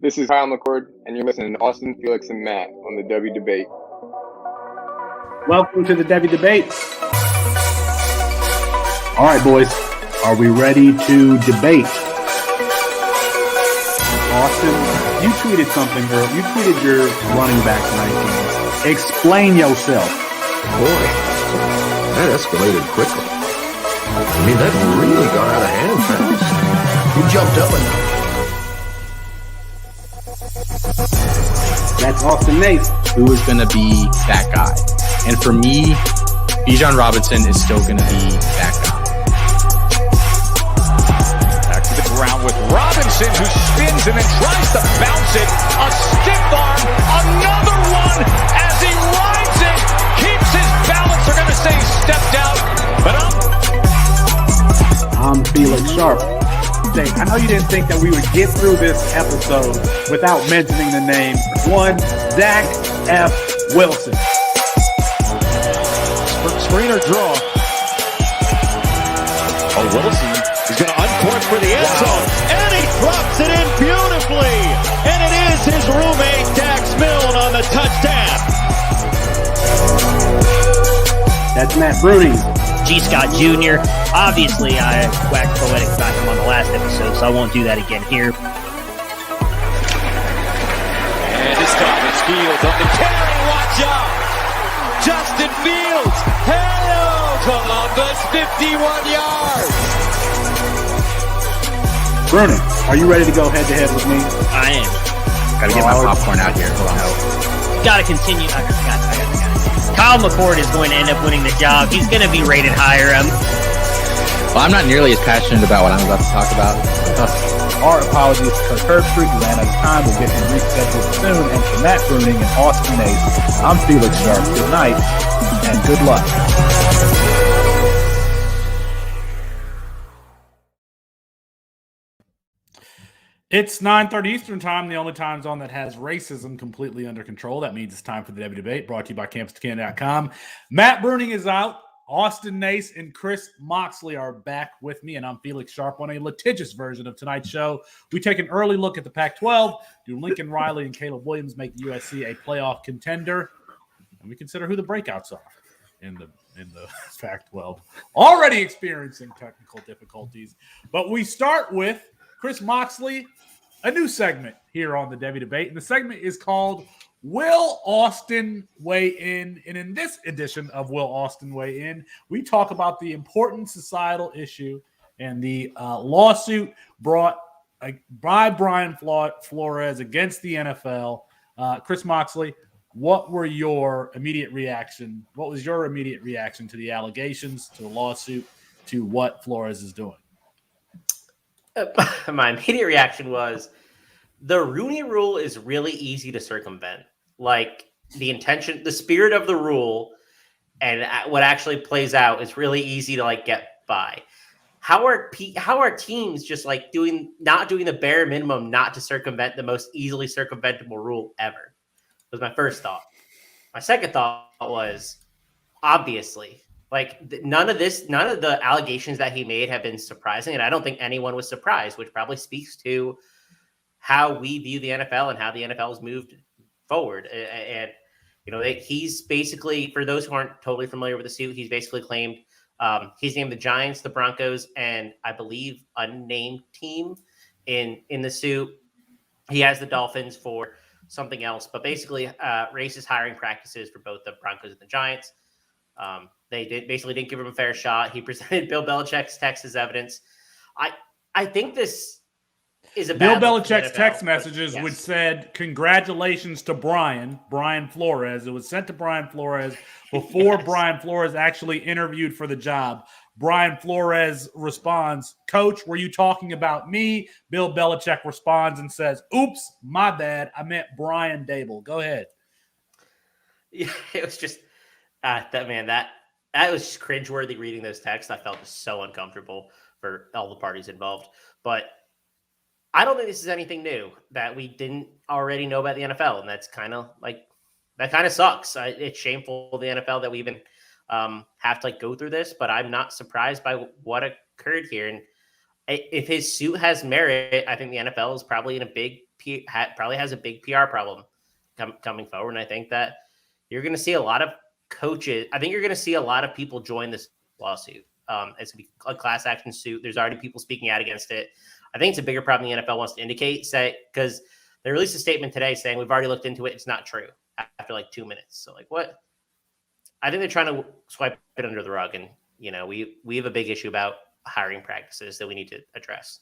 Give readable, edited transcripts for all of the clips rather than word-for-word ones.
This is Kyle McCord, and you're listening to Austin, Felix, and Matt on the Devy Debate. Welcome to the Devy Debate. All right, boys, are we ready to debate? Austin, you tweeted something, girl. You tweeted your running back rankings. Explain yourself. Boy, that escalated quickly. I mean, that really got out of hand fast. You jumped up enough. That's Austin Nace. Who is going to be that guy? And for me, Bijan Robinson is still going to be that guy. Back to the ground with Robinson, who spins and then tries to bounce it. A stiff arm, another one as he rides it, keeps his balance. They're going to say he stepped out, but I'm Felix Sharp. I know you didn't think that we would get through this episode without mentioning the name one Zach F. Wilson. Screener draw. Oh, Wilson is going to uncork for the end zone, and he drops it in beautifully. And it is his roommate, Dax Milne, on the touchdown. That's Matt Bruning. G. Scott Jr. Obviously, I whacked poetic about him on the last episode, so I won't do that again here. And this time it's Fields on the carry. Watch out! Justin Fields! Hello, Columbus! 51 yards! Bruning, are you ready to go head-to-head with me? I am. Got to get my popcorn out here. Hold on. Got to continue. I got it. Kyle McCord is going to end up winning the job. He's going to be rated higher. Well, I'm not nearly as passionate about what I'm about to talk about. Our apologies to Kirk Street. We ran out of time. We'll get him rescheduled soon. And for Matt Bruning and Austin Nace, I'm Felix Sharp. Good night and good luck. It's 9:30 Eastern Time, the only time zone that has racism completely under control. That means it's time for the Devy Debate, brought to you by CampusToCan.com. Matt Bruning is out. Austin Nace and Chris Moxley are back with me, and I'm Felix Sharp on a litigious version of tonight's show. We take an early look at the Pac-12. Do Lincoln Riley and Caleb Williams make the USC a playoff contender? And we consider who the breakouts are in the Pac-12. Already experiencing technical difficulties. But we start with Chris Moxley, a new segment here on the Devy Debate. And the segment is called Will Austin Weigh In? And in this edition of Will Austin Weigh In, we talk about the important societal issue and the lawsuit brought by Brian Flores against the NFL. Chris Moxley, what was your immediate reaction to the allegations, to the lawsuit, to what Flores is doing? My immediate reaction was the Rooney Rule is really easy to circumvent. Like the spirit of the rule and what actually plays out is really easy to get by. How are teams just not doing the bare minimum not to circumvent the most easily circumventable rule ever? Was my first thought. My second thought was obviously none of the allegations that he made have been surprising, and I don't think anyone was surprised, which probably speaks to how we view the NFL and how the NFL has moved forward. And he's basically, for those who aren't totally familiar with the suit, he's basically claimed he's named the Giants, the Broncos, and I believe unnamed team in the suit. He has the Dolphins for something else, but basically racist hiring practices for both the Broncos and the Giants. They didn't give him a fair shot. He presented Bill Belichick's text as evidence. I think this is a Bill bad look for the Belichick's NFL, text messages yes. which said, "Congratulations to Brian Flores." It was sent to Brian Flores before Yes. Brian Flores actually interviewed for the job. Brian Flores responds, "Coach, were you talking about me?" Bill Belichick responds and says, "Oops, my bad. I meant Brian Dable." Go ahead. Yeah, it was just that was just cringeworthy reading those texts. I felt just so uncomfortable for all the parties involved. But I don't think this is anything new that we didn't already know about the NFL, and that's kind of sucks. It's shameful the NFL that we even have to go through this. But I'm not surprised by what occurred here. And if his suit has merit, I think the NFL is probably in a big probably has a big PR problem coming forward. And I think that you're going to see a lot of coaches. I think you're going to see a lot of people join this lawsuit. It's going to be a class action suit. There's already people speaking out against it. I think it's a bigger problem the NFL wants to indicate, because they released a statement today saying we've already looked into it. It's not true after like 2 minutes. So like what? I think they're trying to swipe it under the rug. And, we have a big issue about hiring practices that we need to address.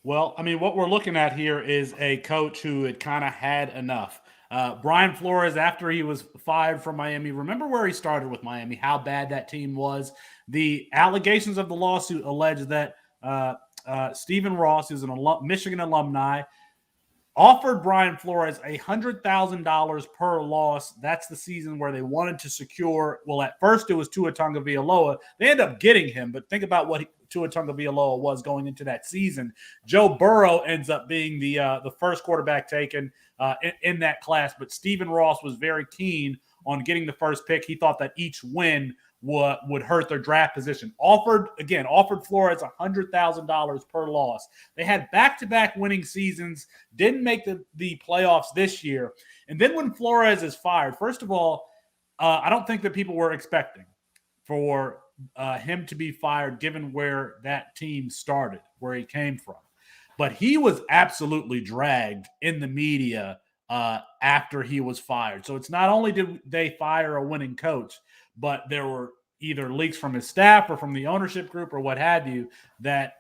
Well, I mean, what we're looking at here is a coach who had kind of had enough. Brian Flores, after he was fired from Miami, remember where he started with Miami, how bad that team was. The allegations of the lawsuit allege that Stephen Ross, who's an Michigan alumni, offered Brian Flores $100,000 per loss. That's the season where they wanted to secure. Well, at first it was Tua Tagovailoa. They ended up getting him, but think about what Tua Tagovailoa was going into that season. Joe Burrow ends up being the first quarterback taken in that class, but Stephen Ross was very keen on getting the first pick. He thought that each win would hurt their draft position. Offered Flores $100,000 per loss. They had back-to-back winning seasons, didn't make the playoffs this year. And then when Flores is fired, first of all, I don't think that people were expecting for him to be fired given where that team started, where he came from. But he was absolutely dragged in the media after he was fired. So it's not only did they fire a winning coach, but there were either leaks from his staff or from the ownership group or what have you that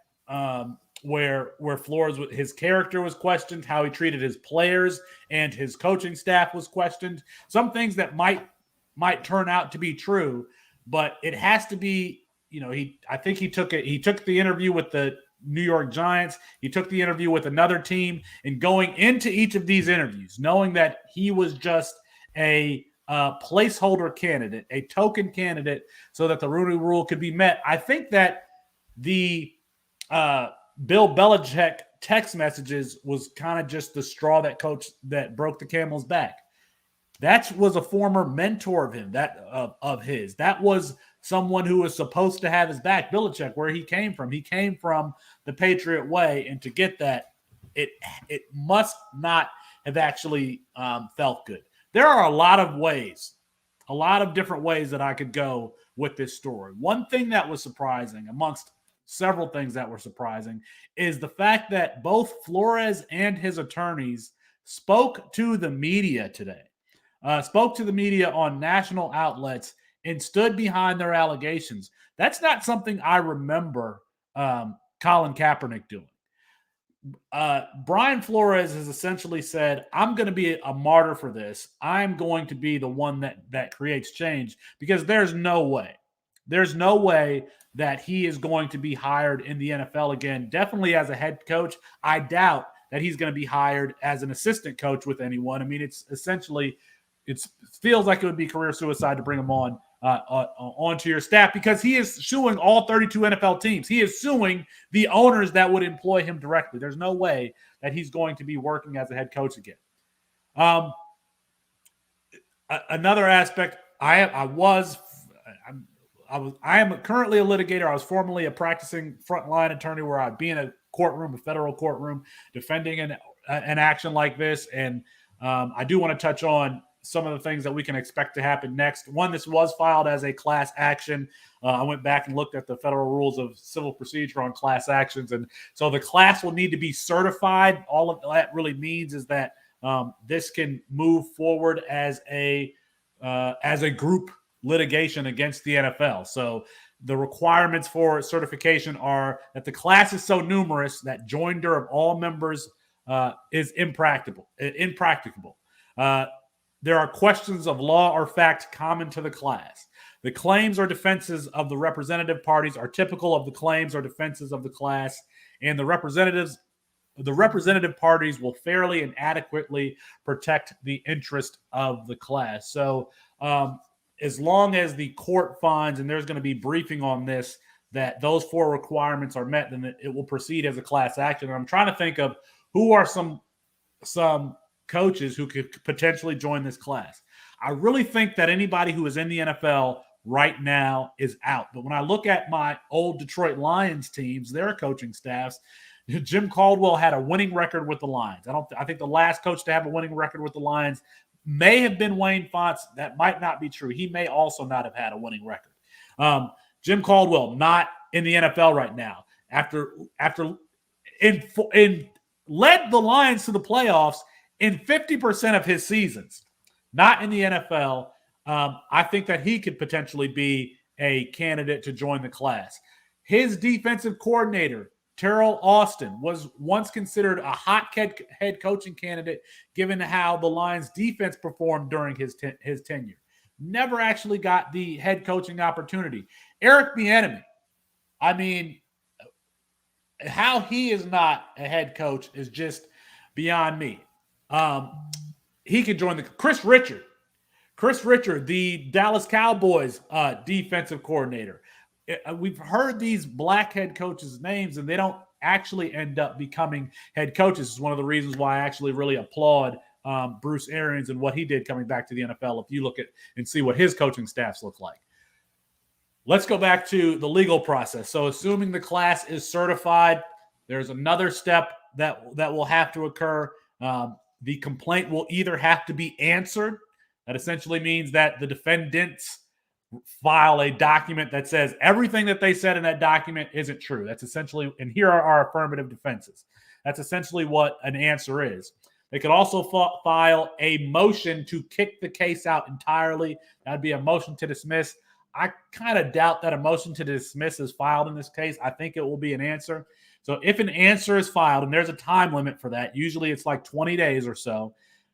where Flores, his character was questioned, how he treated his players and his coaching staff was questioned. Some things that might turn out to be true, but it has to be, I think he took the interview with the New York Giants. He took the interview with another team, and going into each of these interviews, knowing that he was just a placeholder candidate, a token candidate, so that the Rooney Rule could be met. I think that the Bill Belichick text messages was kind of just the straw that broke the camel's back. That was a former mentor of him, of his. That was someone who was supposed to have his back. Belichick, where he came from. He came from the Patriot way, and to get that, it must not have actually felt good. There are a lot of different ways that I could go with this story. One thing that was surprising, amongst several things that were surprising, is the fact that both Flores and his attorneys spoke to the media today, spoke to the media on national outlets and stood behind their allegations. That's not something I remember Colin Kaepernick doing. Brian Flores has essentially said, I'm going to be a martyr for this. I'm going to be the one that creates change, because there's no way that he is going to be hired in the NFL again. Definitely as a head coach. I doubt that he's going to be hired as an assistant coach with anyone. I mean, it feels like it would be career suicide to bring him onto your staff, because he is suing all 32 NFL teams. He is suing the owners that would employ him directly. There's no way that he's going to be working as a head coach again. Another aspect, I am currently a litigator. I was formerly a practicing frontline attorney, where I'd be in a federal courtroom, defending an action like this. And I do want to touch on some of the things that we can expect to happen next. One, this was filed as a class action. I went back and looked at the federal rules of civil procedure on class actions. And so the class will need to be certified. All of that really means is that this can move forward as a group litigation against the NFL. So the requirements for certification are that the class is so numerous that joinder of all members is impracticable. There are questions of law or fact common to the class. The claims or defenses of the representative parties are typical of the claims or defenses of the class, and the representative parties will fairly and adequately protect the interest of the class. So as long as the court finds, and there's going to be briefing on this, that those four requirements are met, then it will proceed as a class action. And I'm trying to think of who are some coaches who could potentially join this class. I really think that anybody who is in the NFL right now is out. But when I look at my old Detroit Lions teams, their coaching staffs, Jim Caldwell had a winning record with the Lions. I think the last coach to have a winning record with the Lions may have been Wayne Fontes. That might not be true. He may also not have had a winning record. Jim Caldwell, not in the NFL right now. After led the Lions to the playoffs in 50% of his seasons, not in the NFL. I think that he could potentially be a candidate to join the class. His defensive coordinator, Terrell Austin, was once considered a hot head coaching candidate given how the Lions defense performed during his tenure. Never actually got the head coaching opportunity. Eric Bieniemy, I mean, how he is not a head coach is just beyond me. He could join Chris Richard, the Dallas Cowboys defensive coordinator. We've heard these black head coaches' names, and they don't actually end up becoming head coaches. It's one of the reasons why I actually really applaud Bruce Arians and what he did coming back to the NFL. If you look at and see what his coaching staffs look like. Let's go back to the legal process. So assuming the class is certified, there's another step that will have to occur. The complaint will either have to be answered. That essentially means that the defendants file a document that says everything that they said in that document isn't true. That's essentially, and here are our affirmative defenses. That's essentially what an answer is. They could also file a motion to kick the case out entirely. That'd be a motion to dismiss. I kind of doubt that a motion to dismiss is filed in this case. I think it will be an answer. So if an answer is filed, and there's a time limit for that, usually it's like 20 days or so.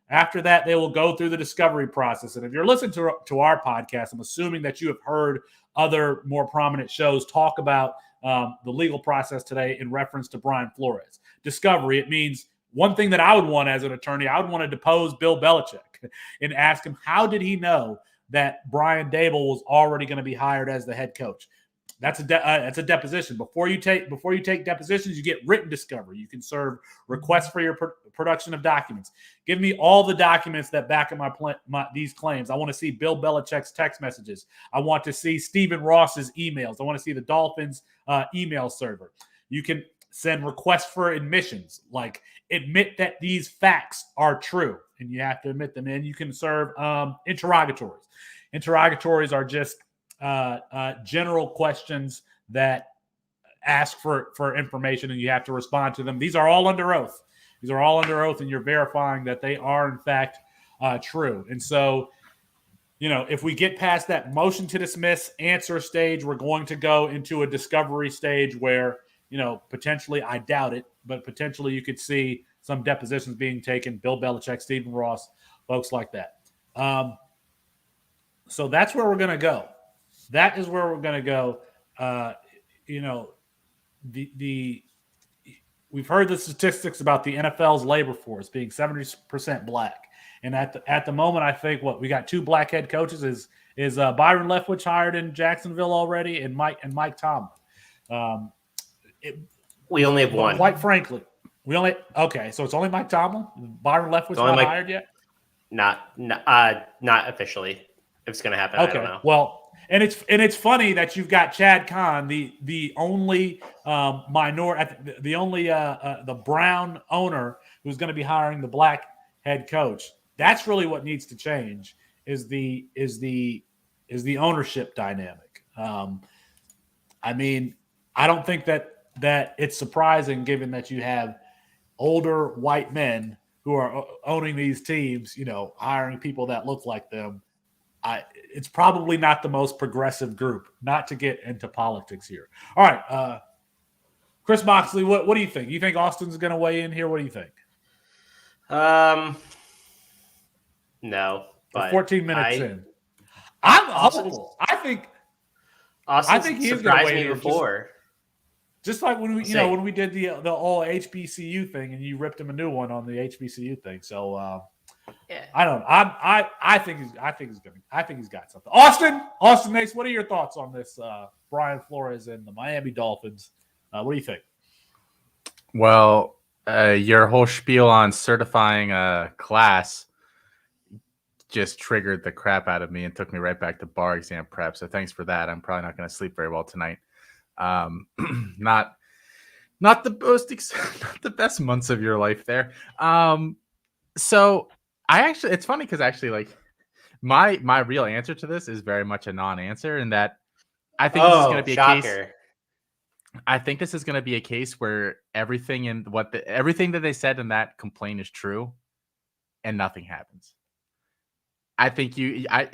After that, they will go through the discovery process. And if you're listening to our podcast, I'm assuming that you have heard other more prominent shows talk about the legal process today in reference to Brian Flores. Discovery, it means one thing that I would want as an attorney, I would want to depose Bill Belichick and ask him, how did he know that Brian Dable was already going to be hired as the head coach? That's a deposition. Before you take depositions, you get written discovery. You can serve requests for your production of documents. Give me all the documents that back up these claims. I want to see Bill Belichick's text messages. I want to see Stephen Ross's emails. I want to see the Dolphins' email server. You can send requests for admissions, like admit that these facts are true, and you have to admit them. And you can serve interrogatories. Interrogatories are just general questions that ask for information, and you have to respond to them. These are all under oath. And you're verifying that they are, in fact, true. And so, if we get past that motion to dismiss answer stage, we're going to go into a discovery stage where, potentially, I doubt it, but potentially you could see some depositions being taken, Bill Belichick, Stephen Ross, folks like that. So that's where we're going to go. That is where we're going to go. We've heard the statistics about the NFL's labor force being 70% black, and at the moment, I think we got 2 black head coaches is Byron Leftwich hired in Jacksonville already, and Mike Tomlin. We only have one. Quite frankly, so it's only Mike Tomlin. Byron Leftwich not hired yet. Not officially. If it's going to happen, okay. I don't know. Well. And it's funny that you've got Chad Kahn, the only the brown owner who's going to be hiring the black head coach. That's really what needs to change is the ownership dynamic. I don't think that it's surprising given that you have older white men who are owning these teams, hiring people that look like them. It's probably not the most progressive group, not to get into politics here. All right. Chris Moxley, what do you think? You think Austin's going to weigh in here? What do you think? No. But 14 minutes in. I'm hopeful. I think he's going to weigh in before. Just like when we did the all HBCU thing and you ripped him a new one on the HBCU thing. So yeah. I don't know. I think he's got something. Austin Nace, what are your thoughts on this? Brian Flores and the Miami Dolphins. What do you think? Well, your whole spiel on certifying a class just triggered the crap out of me and took me right back to bar exam prep. So thanks for that. I'm probably not going to sleep very well tonight. Not the most, not the best months of your life there. So it's funny because actually, like my real answer to this is very much a non-answer, in that I think this is going to be a case. I think this is going to be a case where everything that they said in that complaint is true, and nothing happens. I think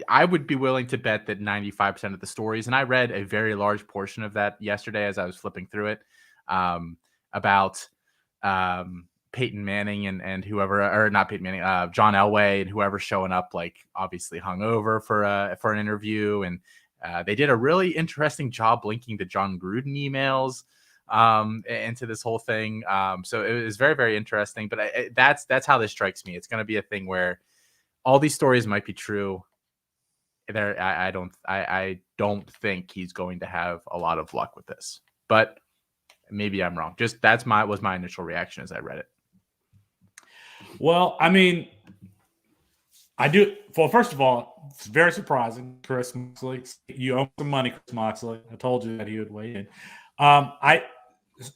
I would be willing to bet that 95% of the stories, and I read a very large portion of that yesterday as I was flipping through it, about Peyton Manning and whoever, or not Peyton Manning, John Elway and whoever showing up, like obviously hungover for an interview, and they did a really interesting job linking to John Gruden emails into this whole thing. So it was very, very interesting. But that's how this strikes me. It's going to be a thing where all these stories might be true. I don't think he's going to have a lot of luck with this, but maybe I'm wrong. Just was my initial reaction as I read it. Well, I mean, I do. Well, first of all, it's very surprising, Chris Moxley. You owe some money, Chris Moxley. I told you that he would weigh in.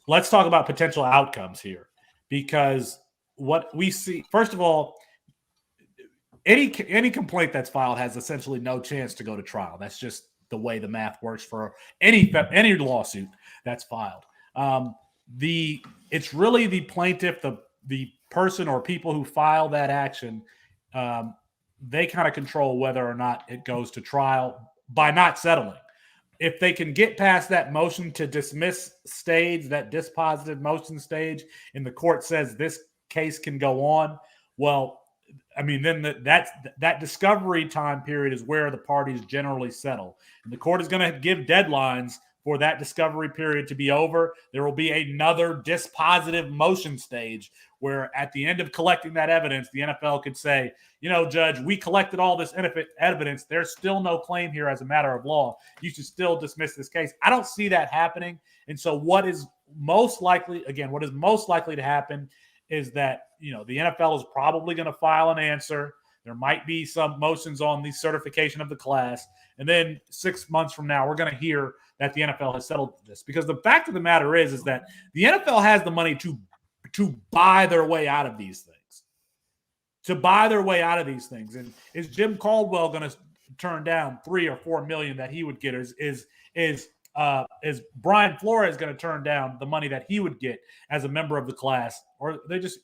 Let's talk about potential outcomes here, because what we see, first of all, any complaint that's filed has essentially no chance to go to trial. That's just the way the math works for any lawsuit that's filed. It's really the plaintiff, the person or people who file that action. They kind of control whether or not it goes to trial by not settling. If they can get past that motion to dismiss stage, that dispositive motion stage, and the court says this case can go on, well, I mean, then that discovery time period is where the parties generally settle. And the court is going to give deadlines for that discovery period to be over. There will be another dispositive motion stage where at the end of collecting that evidence, the NFL could say, Judge, we collected all this evidence. There's still no claim here as a matter of law. You should still dismiss this case. I don't see that happening. And so what is most likely to happen is that, the NFL is probably going to file an answer. There might be some motions on the certification of the class. And then 6 months from now, we're going to hear that the NFL has settled this. Because the fact of the matter is that the NFL has the money to buy their way out of these things. And is Jim Caldwell going to turn down $3 or $4 million that he would get? Is Brian Flores going to turn down the money that he would get as a member of the class? Or they just,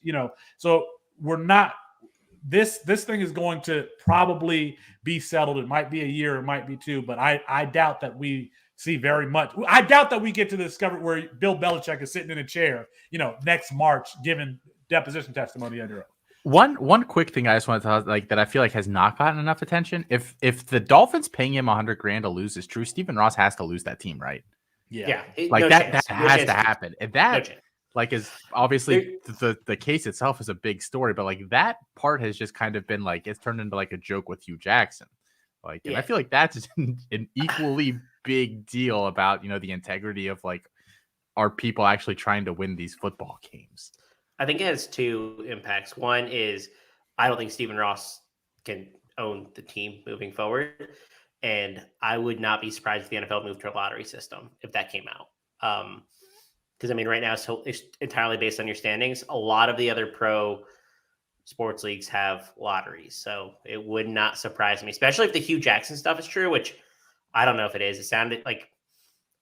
so we're not, this thing is going to probably be settled. It might be a year, it might be 2, but I doubt that we see very much. I doubt that we get to the discovery where Bill Belichick is sitting in a chair, next March, giving deposition testimony under oath. One quick thing I just wanted to that I feel like has not gotten enough attention. If the Dolphins paying him $100,000 to lose is true, Stephen Ross has to lose that team, right? Yeah. That has to happen. And that is obviously the case itself is a big story, but that part has just kind of been it's turned into a joke with Hugh Jackson. And I feel like that's an equally big deal about the integrity of are people actually trying to win these football games? I think it has 2 impacts. One is I don't think Stephen Ross can own the team moving forward. And I would not be surprised if the NFL moved to a lottery system if that came out. Because, right now it's entirely based on your standings. A lot of the other pro sports leagues have lotteries. So it would not surprise me, especially if the Hugh Jackson stuff is true, which I don't know if it is. It sounded like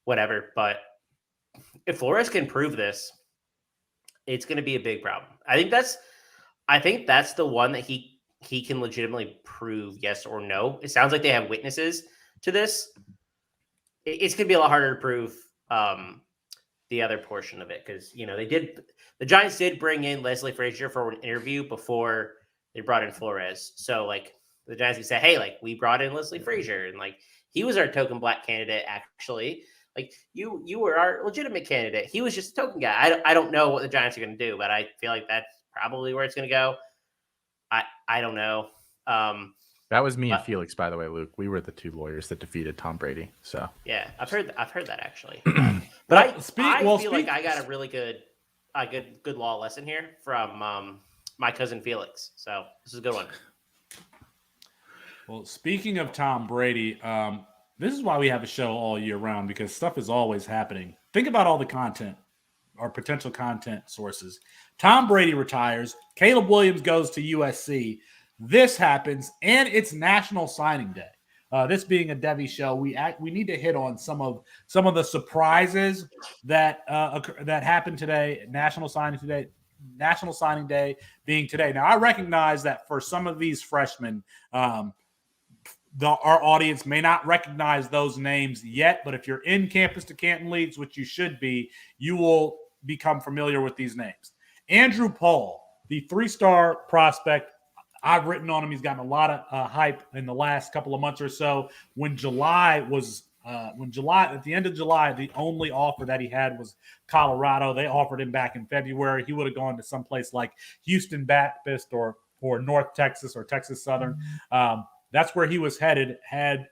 whatever. But if Flores can prove this, it's going to be a big problem. I think that's the one that he can legitimately prove yes or no. It sounds like they have witnesses to this. It's going to be a lot harder to prove the other portion of it because the Giants did bring in Leslie Frazier for an interview before they brought in Flores. So the Giants can say, hey, we brought in Leslie Frazier and he was our token black candidate actually. You were our legitimate candidate. He was just a token guy. I don't know what the Giants are going to do, but I feel like that's probably where it's going to go. I don't know. That was me and Felix, by the way, Luke. We were the 2 lawyers that defeated Tom Brady. So yeah, I've heard that actually. But I feel like I got a really good law lesson here from my cousin Felix. So this is a good one. Well, speaking of Tom Brady, this is why we have a show all year round because stuff is always happening. Think about all the content are potential content sources. Tom Brady retires. Caleb Williams goes to USC. This happens, and it's National Signing Day. This being a Devy show, we need to hit on some of the surprises that happened today. National Signing Day being today. Now, I recognize that for some of these freshmen, our audience may not recognize those names yet, but if you're in Campus to Canton leagues, which you should be, you will become familiar with these names. Andrew Paul, the 3-star prospect. I've written on him. He's gotten a lot of hype in the last couple of months or so. At the end of July, the only offer that he had was Colorado. They offered him back in February. He would have gone to someplace like Houston Baptist or North Texas or Texas Southern. That's where he was headed. Had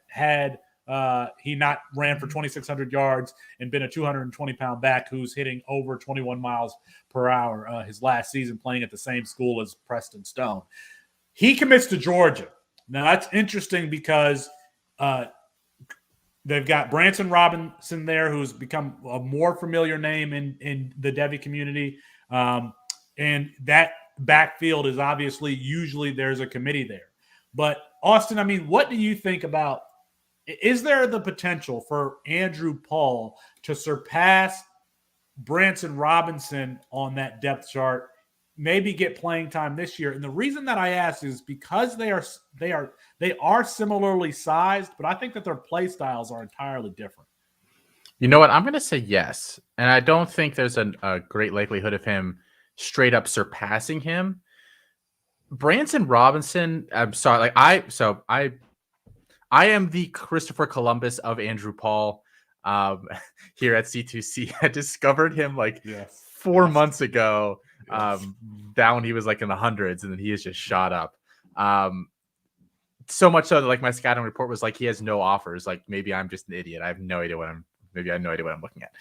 he not ran for 2,600 yards and been a 220-pound back who's hitting over 21 miles per hour his last season playing at the same school as Preston Stone. He commits to Georgia. Now, that's interesting because they've got Branson Robinson there, who's become a more familiar name in the Devy community. And that backfield is obviously usually there's a committee there. But, Austin, I mean, what do you think about – is there the potential for Andrew Paul to surpass Branson Robinson on that depth chart, maybe get playing time this year? And the reason that I ask is because they are similarly sized, but I think that their play styles are entirely different. You know what? I'm going to say yes. And I don't think there's a great likelihood of him straight up surpassing him. Branson Robinson, I'm sorry. I am the Christopher Columbus of Andrew Paul here at C2C. I discovered him 4 months ago. Down when he was in the hundreds, and then he has just shot up. So much so that my scouting report was he has no offers. Maybe I'm just an idiot. I have no idea what I'm looking at.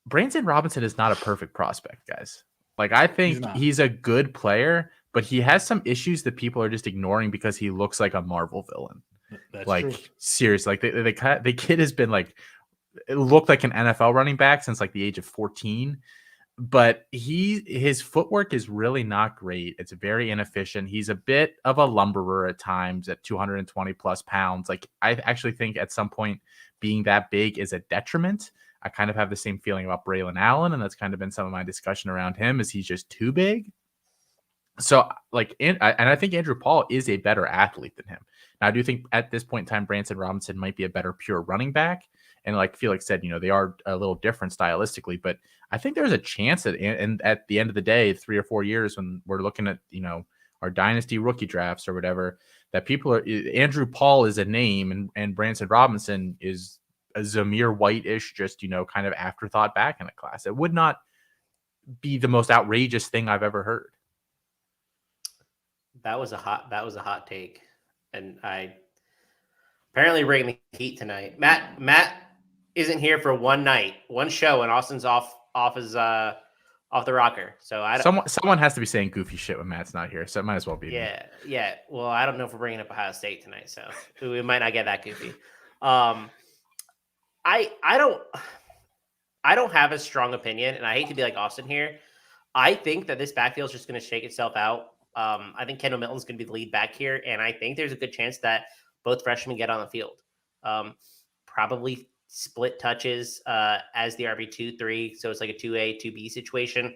Branson Robinson is not a perfect prospect, guys. I think he's a good player, but he has some issues that people are just ignoring because he looks like a Marvel villain. That's true. Seriously, the kid has been it looked like an NFL running back since the age of 14. But his footwork is really not great. It's very inefficient. He's a bit of a lumberer at times at 220 plus pounds. I actually think at some point being that big is a detriment. I kind of have the same feeling about Braylon Allen, and that's kind of been some of my discussion around him, is he's just too big. So and I think Andrew Paul is a better athlete than him. Now, I do think at this point in time, Branson Robinson might be a better pure running back. And like Felix said, they are a little different stylistically, but I think there's a chance that and at the end of the day, 3 or 4 years when we're looking at, our dynasty rookie drafts or whatever, that Andrew Paul is a name and Branson Robinson is a Zamir White-ish, just, kind of afterthought back in the class. It would not be the most outrageous thing I've ever heard. That was a hot take. And I apparently bringing the heat tonight. Matt isn't here for one show, and Austin's off the rocker. So someone has to be saying goofy shit when Matt's not here, so it might as well be. Yeah. Well, I don't know if we're bringing up Ohio State tonight, so we might not get that goofy. I don't have a strong opinion, and I hate to be like Austin here. I think that this backfield is just going to shake itself out. I think Kendall Milton's going to be the lead back here, and I think there's a good chance that both freshmen get on the field. Probably split touches as the RB2-3, so it's like a 2A, 2B situation.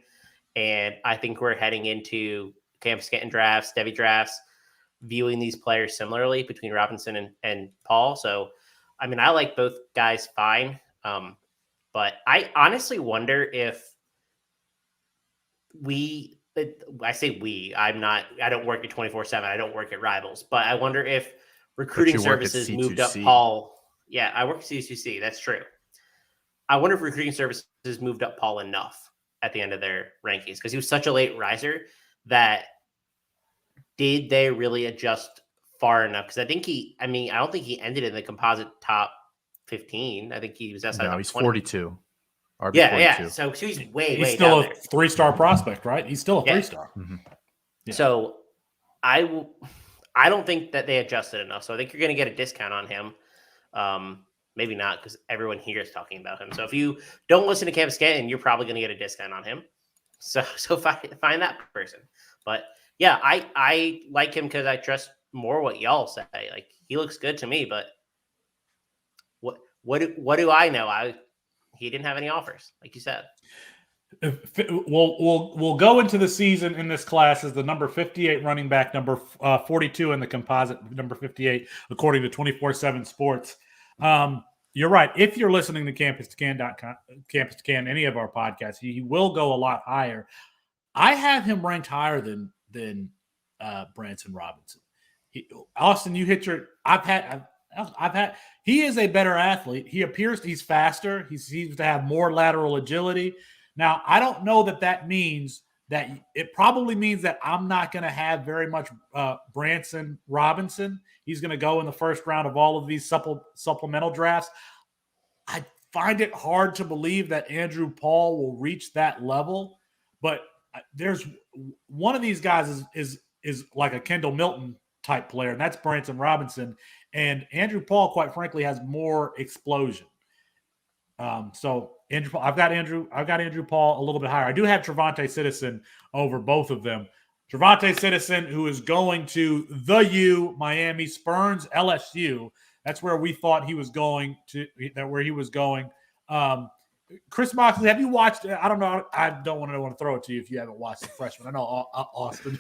And I think we're heading into Campus Canton drafts, Devy drafts, viewing these players similarly between Robinson and Paul. So, I mean, I like both guys fine, but I honestly wonder if I don't work at 24/7. I don't work at Rivals, but I wonder if recruiting services moved up Paul. Yeah, I work at C2C. That's true. I wonder if recruiting services moved up Paul enough at the end of their rankings because he was such a late riser that did they really adjust far enough? Because I don't think he ended in the composite top 15. I think he was outside. No, he's 42. RB yeah. 42. So he's way he's still down a 3-star prospect, right? He's still a 3-star. Mm-hmm. Yeah. So I don't think that they adjusted enough. So I think you're going to get a discount on him. Maybe not, because everyone here is talking about him. So if you don't listen to Campus Canton, you're probably going to get a discount on him. So find that person. But yeah, I like him because I trust more what y'all say. Like, he looks good to me, but what do I know? He didn't have any offers, like you said. We'll go into the season in this class as the number 58 running back, number 42 in the composite, number 58, according to 24/7 Sports. You're right. If you're listening to Campus to Can, any of our podcasts, he will go a lot higher. I have him ranked higher than Branson Robinson. Austin, you hit your. I've had. He is a better athlete. He's faster. He seems to have more lateral agility. Now, I don't know that means that it probably means that I'm not going to have very much Branson Robinson. He's going to go in the first round of all of these supplemental drafts. I find it hard to believe that Andrew Paul will reach that level, but there's one of these guys is like a Kendall Milton type player, and that's Branson Robinson. And Andrew Paul, quite frankly, has more explosion. So I've got Andrew Paul a little bit higher. I do have Trevante Citizen over both of them. Trevante Citizen, who is going to the U, Miami, Spurns, LSU. That's where we thought he was going to. Chris Moxley, have you watched? I don't know. I don't want to throw it to you if you haven't watched the freshman. I know Austin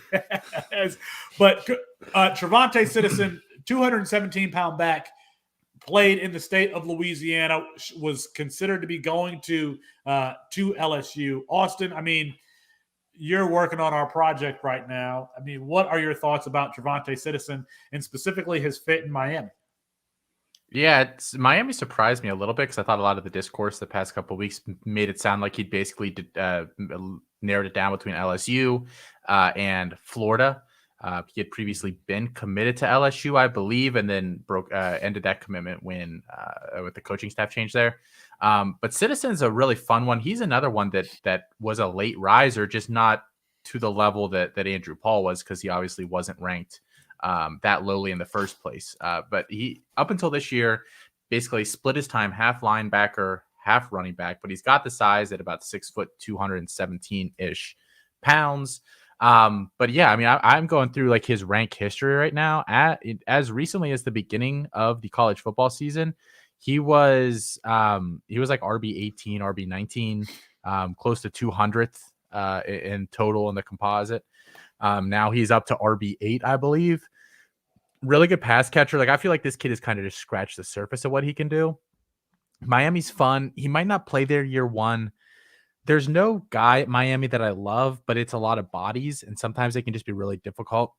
has, but Trevante Citizen, 217-pound back. Played in the state of Louisiana, was considered to be going to LSU. Austin, I mean, you're working on our project right now. I mean, what are your thoughts about Trevante Citizen and specifically his fit in Miami? Yeah, Miami surprised me a little bit because I thought a lot of the discourse the past couple of weeks made it sound like he'd basically narrowed it down between LSU and Florida. He had previously been committed to LSU, I believe, and then ended that commitment when with the coaching staff change there. But Citizen's a really fun one. He's another one that was a late riser, just not to the level that Andrew Paul was, because he obviously wasn't ranked that lowly in the first place. But he, up until this year, basically split his time half linebacker, half running back. But he's got the size at about 6 foot, 217-ish pounds. But yeah, I mean, I'm going through like his rank history right now. As recently as the beginning of the college football season, he was like RB 18, RB 19, close to 200th in total in the composite. Now he's up to RB 8, I believe. Really good pass catcher. Like, I feel like this kid has kind of just scratched the surface of what he can do. Miami's fun. He might not play there year one. There's no guy at Miami that I love, but it's a lot of bodies, and sometimes they can just be really difficult.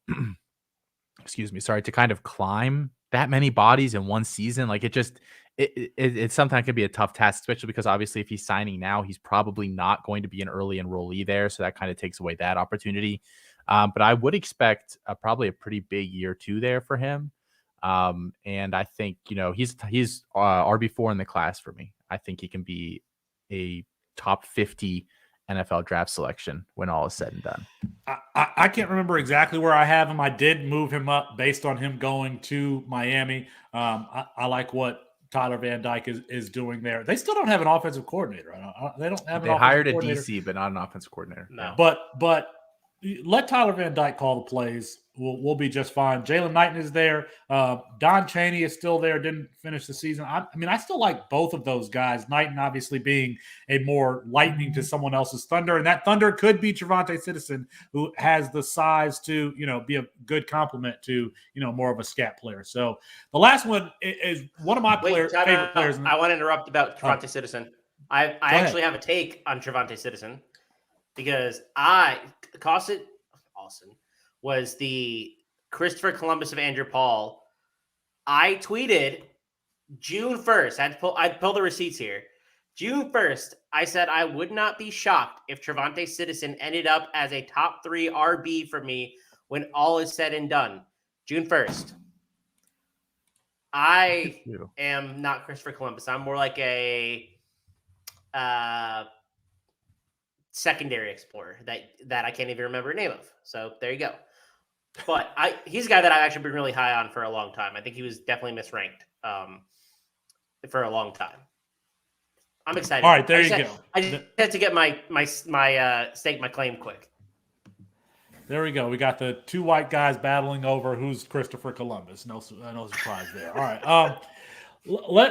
To kind of climb that many bodies in one season. Like, it sometimes can be a tough task, especially because obviously if he's signing now, he's probably not going to be an early enrollee there. So that kind of takes away that opportunity. But I would expect probably a pretty big year 2 there for him. And I think, he's RB4 in the class for me. I think he can be a top 50 NFL draft selection when all is said and done. I can't remember exactly where I have him. I did move him up based on him going to Miami. I like what Tyler Van Dyke is doing there. They still don't have an offensive coordinator. They don't have. They hired a DC, but not an offensive coordinator. No. But let Tyler Van Dyke call the plays. We'll be just fine. Jalen Knighton is there. Don Chaney is still there. Didn't finish the season. I still like both of those guys. Knighton obviously being a more lightning to someone else's thunder, and that thunder could be Trevante Citizen, who has the size to be a good complement to more of a scat player. So the last one is one of my favorite players. I want to interrupt about Trevante Citizen. I actually have a take on Trevante Citizen because Austin was the Christopher Columbus of Andrew Paul. I tweeted June 1st. I'd pull the receipts here. June 1st, I said I would not be shocked if Trevante Citizen ended up as a top 3 RB for me when all is said and done. June 1st. I am not Christopher Columbus. I'm more like a secondary explorer that I can't even remember the name of. So there you go. But he's a guy that I've actually been really high on for a long time. I think he was definitely misranked. for a long time. I'm excited. All right, there you go. I just had to get my stake my claim quick. There we go. We got the two white guys battling over who's Christopher Columbus. No surprise there. All right.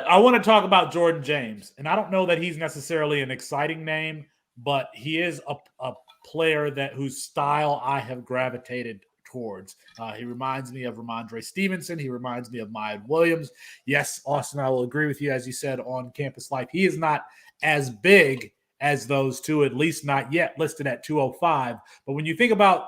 I want to talk about Jordan James, and I don't know that he's necessarily an exciting name, but he is a player whose style I have gravitated towards. He reminds me of Ramondre Stevenson. He reminds me of Maya Williams. Yes, Austin, I will agree with you, as you said on Campus Life. He is not as big as those two, at least not yet, listed at 205. But when you think about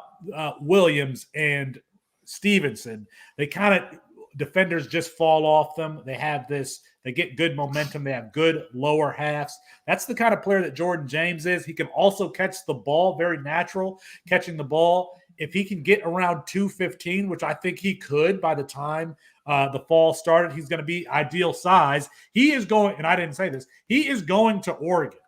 Williams and Stevenson, they kind of defenders just fall off them. They get good momentum. They have good lower halves. That's the kind of player that Jordan James is. He can also catch the ball, very natural catching the ball. If he can get around 215, which I think he could by the time the fall started, he's going to be ideal size. He is going, and I didn't say this, he is going to Oregon.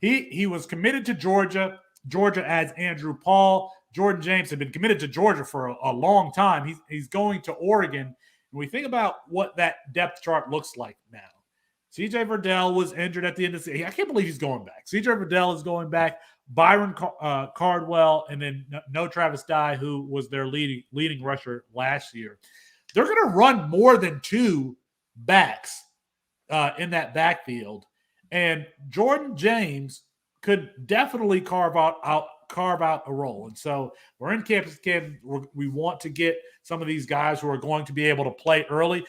He was committed to Georgia. Georgia adds Andrew Paul. Jordan James had been committed to Georgia for a long time. He's going to Oregon. When we think about what that depth chart looks like now, C.J. Verdell was injured at the end of the season. I can't believe he's going back. C.J. Verdell is going back. Byron Cardwell, and then no Travis Dye, who was their leading rusher last year. They're going to run more than two backs in that backfield, and Jordan James could definitely carve out a role. And so we're in Campus Kid. We want to get some of these guys who are going to be able to play early.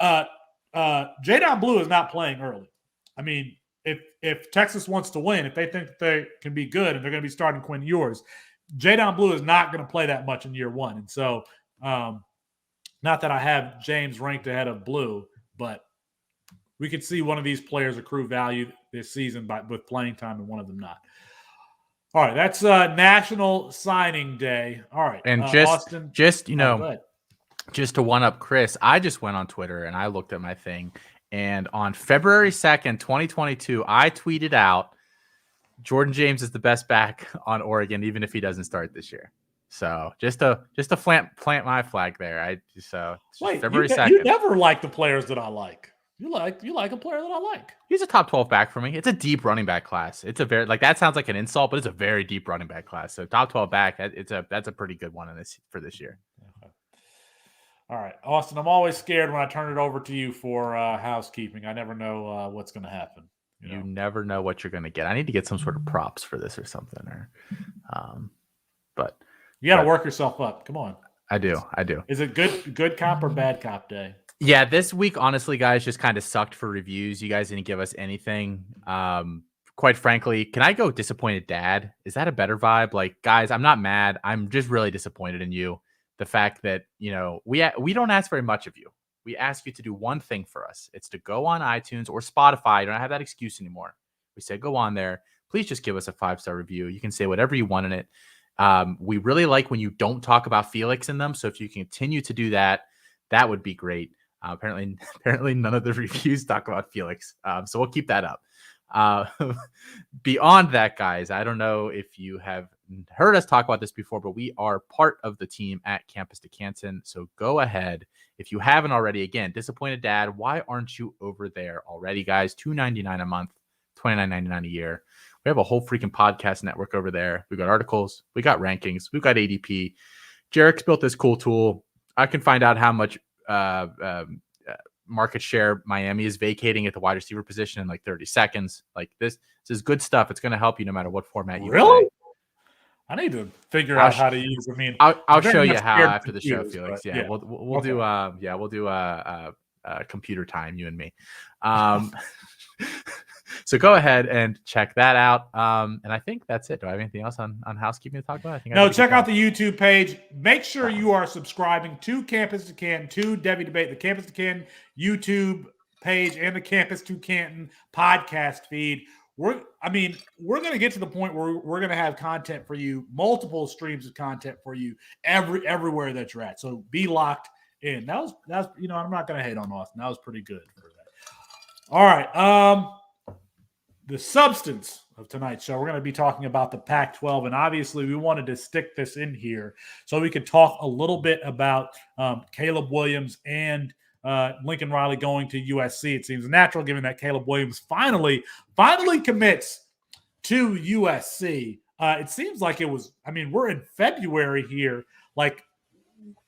Jadon Blue is not playing early. I mean, if Texas wants to win, if they think that they can be good and they're going to be starting Quinn Ewers, Jadon Blue is not going to play that much in year one. And so not that I have James ranked ahead of Blue, but we could see one of these players accrue value this season with playing time and one of them not. All right, that's National Signing Day. All right, and Austin, just to one up Chris, I just went on Twitter and I looked at my thing, and on February 2nd, 2022, I tweeted out Jordan James is the best back on Oregon, even if he doesn't start this year. So just to plant my flag there. February 2nd. You never like the players that I like. You like a player that I like. He's a top 12 back for me. It's a deep running back class. It's a very that sounds like an insult, but it's a very deep running back class. So top 12 back, that's a pretty good one for this year. Okay. All right, Austin. I'm always scared when I turn it over to you for housekeeping. I never know what's going to happen. You never know what you're going to get. I need to get some sort of props for this or something. But you got to work yourself up. Come on. I do. Is it good cop or bad cop day? Yeah, this week, honestly, guys, just kind of sucked for reviews. You guys didn't give us anything. Quite frankly, can I go disappointed dad? Is that a better vibe? Like, guys, I'm not mad. I'm just really disappointed in you. The fact that, we don't ask very much of you. We ask you to do one thing for us. It's to go on iTunes or Spotify. You don't have that excuse anymore. We said, go on there. Please just give us a 5-star review. You can say whatever you want in it. We really like when you don't talk about Felix in them. So if you continue to do that, that would be great. Apparently none of the reviews talk about Felix. So we'll keep that up. Beyond that, guys, I don't know if you have heard us talk about this before, but we are part of the team at Campus to Canton. So go ahead. If you haven't already, again, Disappointed Dad, why aren't you over there already, guys? $2.99 a month, $29.99 a year. We have a whole freaking podcast network over there. We got articles, we got rankings, we've got ADP. Jarek's built this cool tool. I can find out how much market share Miami is vacating at the wide receiver position in like 30 seconds. Like this is good stuff. It's going to help you no matter what format you play. I need to figure out how to use. I mean, I'll show you how after the show, Felix. But, yeah, we'll do computer time, you and me. So go ahead and check that out. And I think that's it. Do I have anything else on housekeeping to talk about? No, check out the YouTube page. Make sure you are subscribing to Campus to Canton, to Devy Debate, the Campus to Canton YouTube page, and the Campus to Canton podcast feed. We're going to get to the point where we're going to have content for you, multiple streams of content for you everywhere that you're at. So be locked in. That was I'm not going to hate on Austin. That was pretty good for that. All right. The substance of tonight's show, we're going to be talking about the Pac-12, and obviously we wanted to stick this in here so we could talk a little bit about Caleb Williams and Lincoln Riley going to USC. It seems natural given that Caleb Williams finally commits to USC. It seems like it was, we're in February here. Like,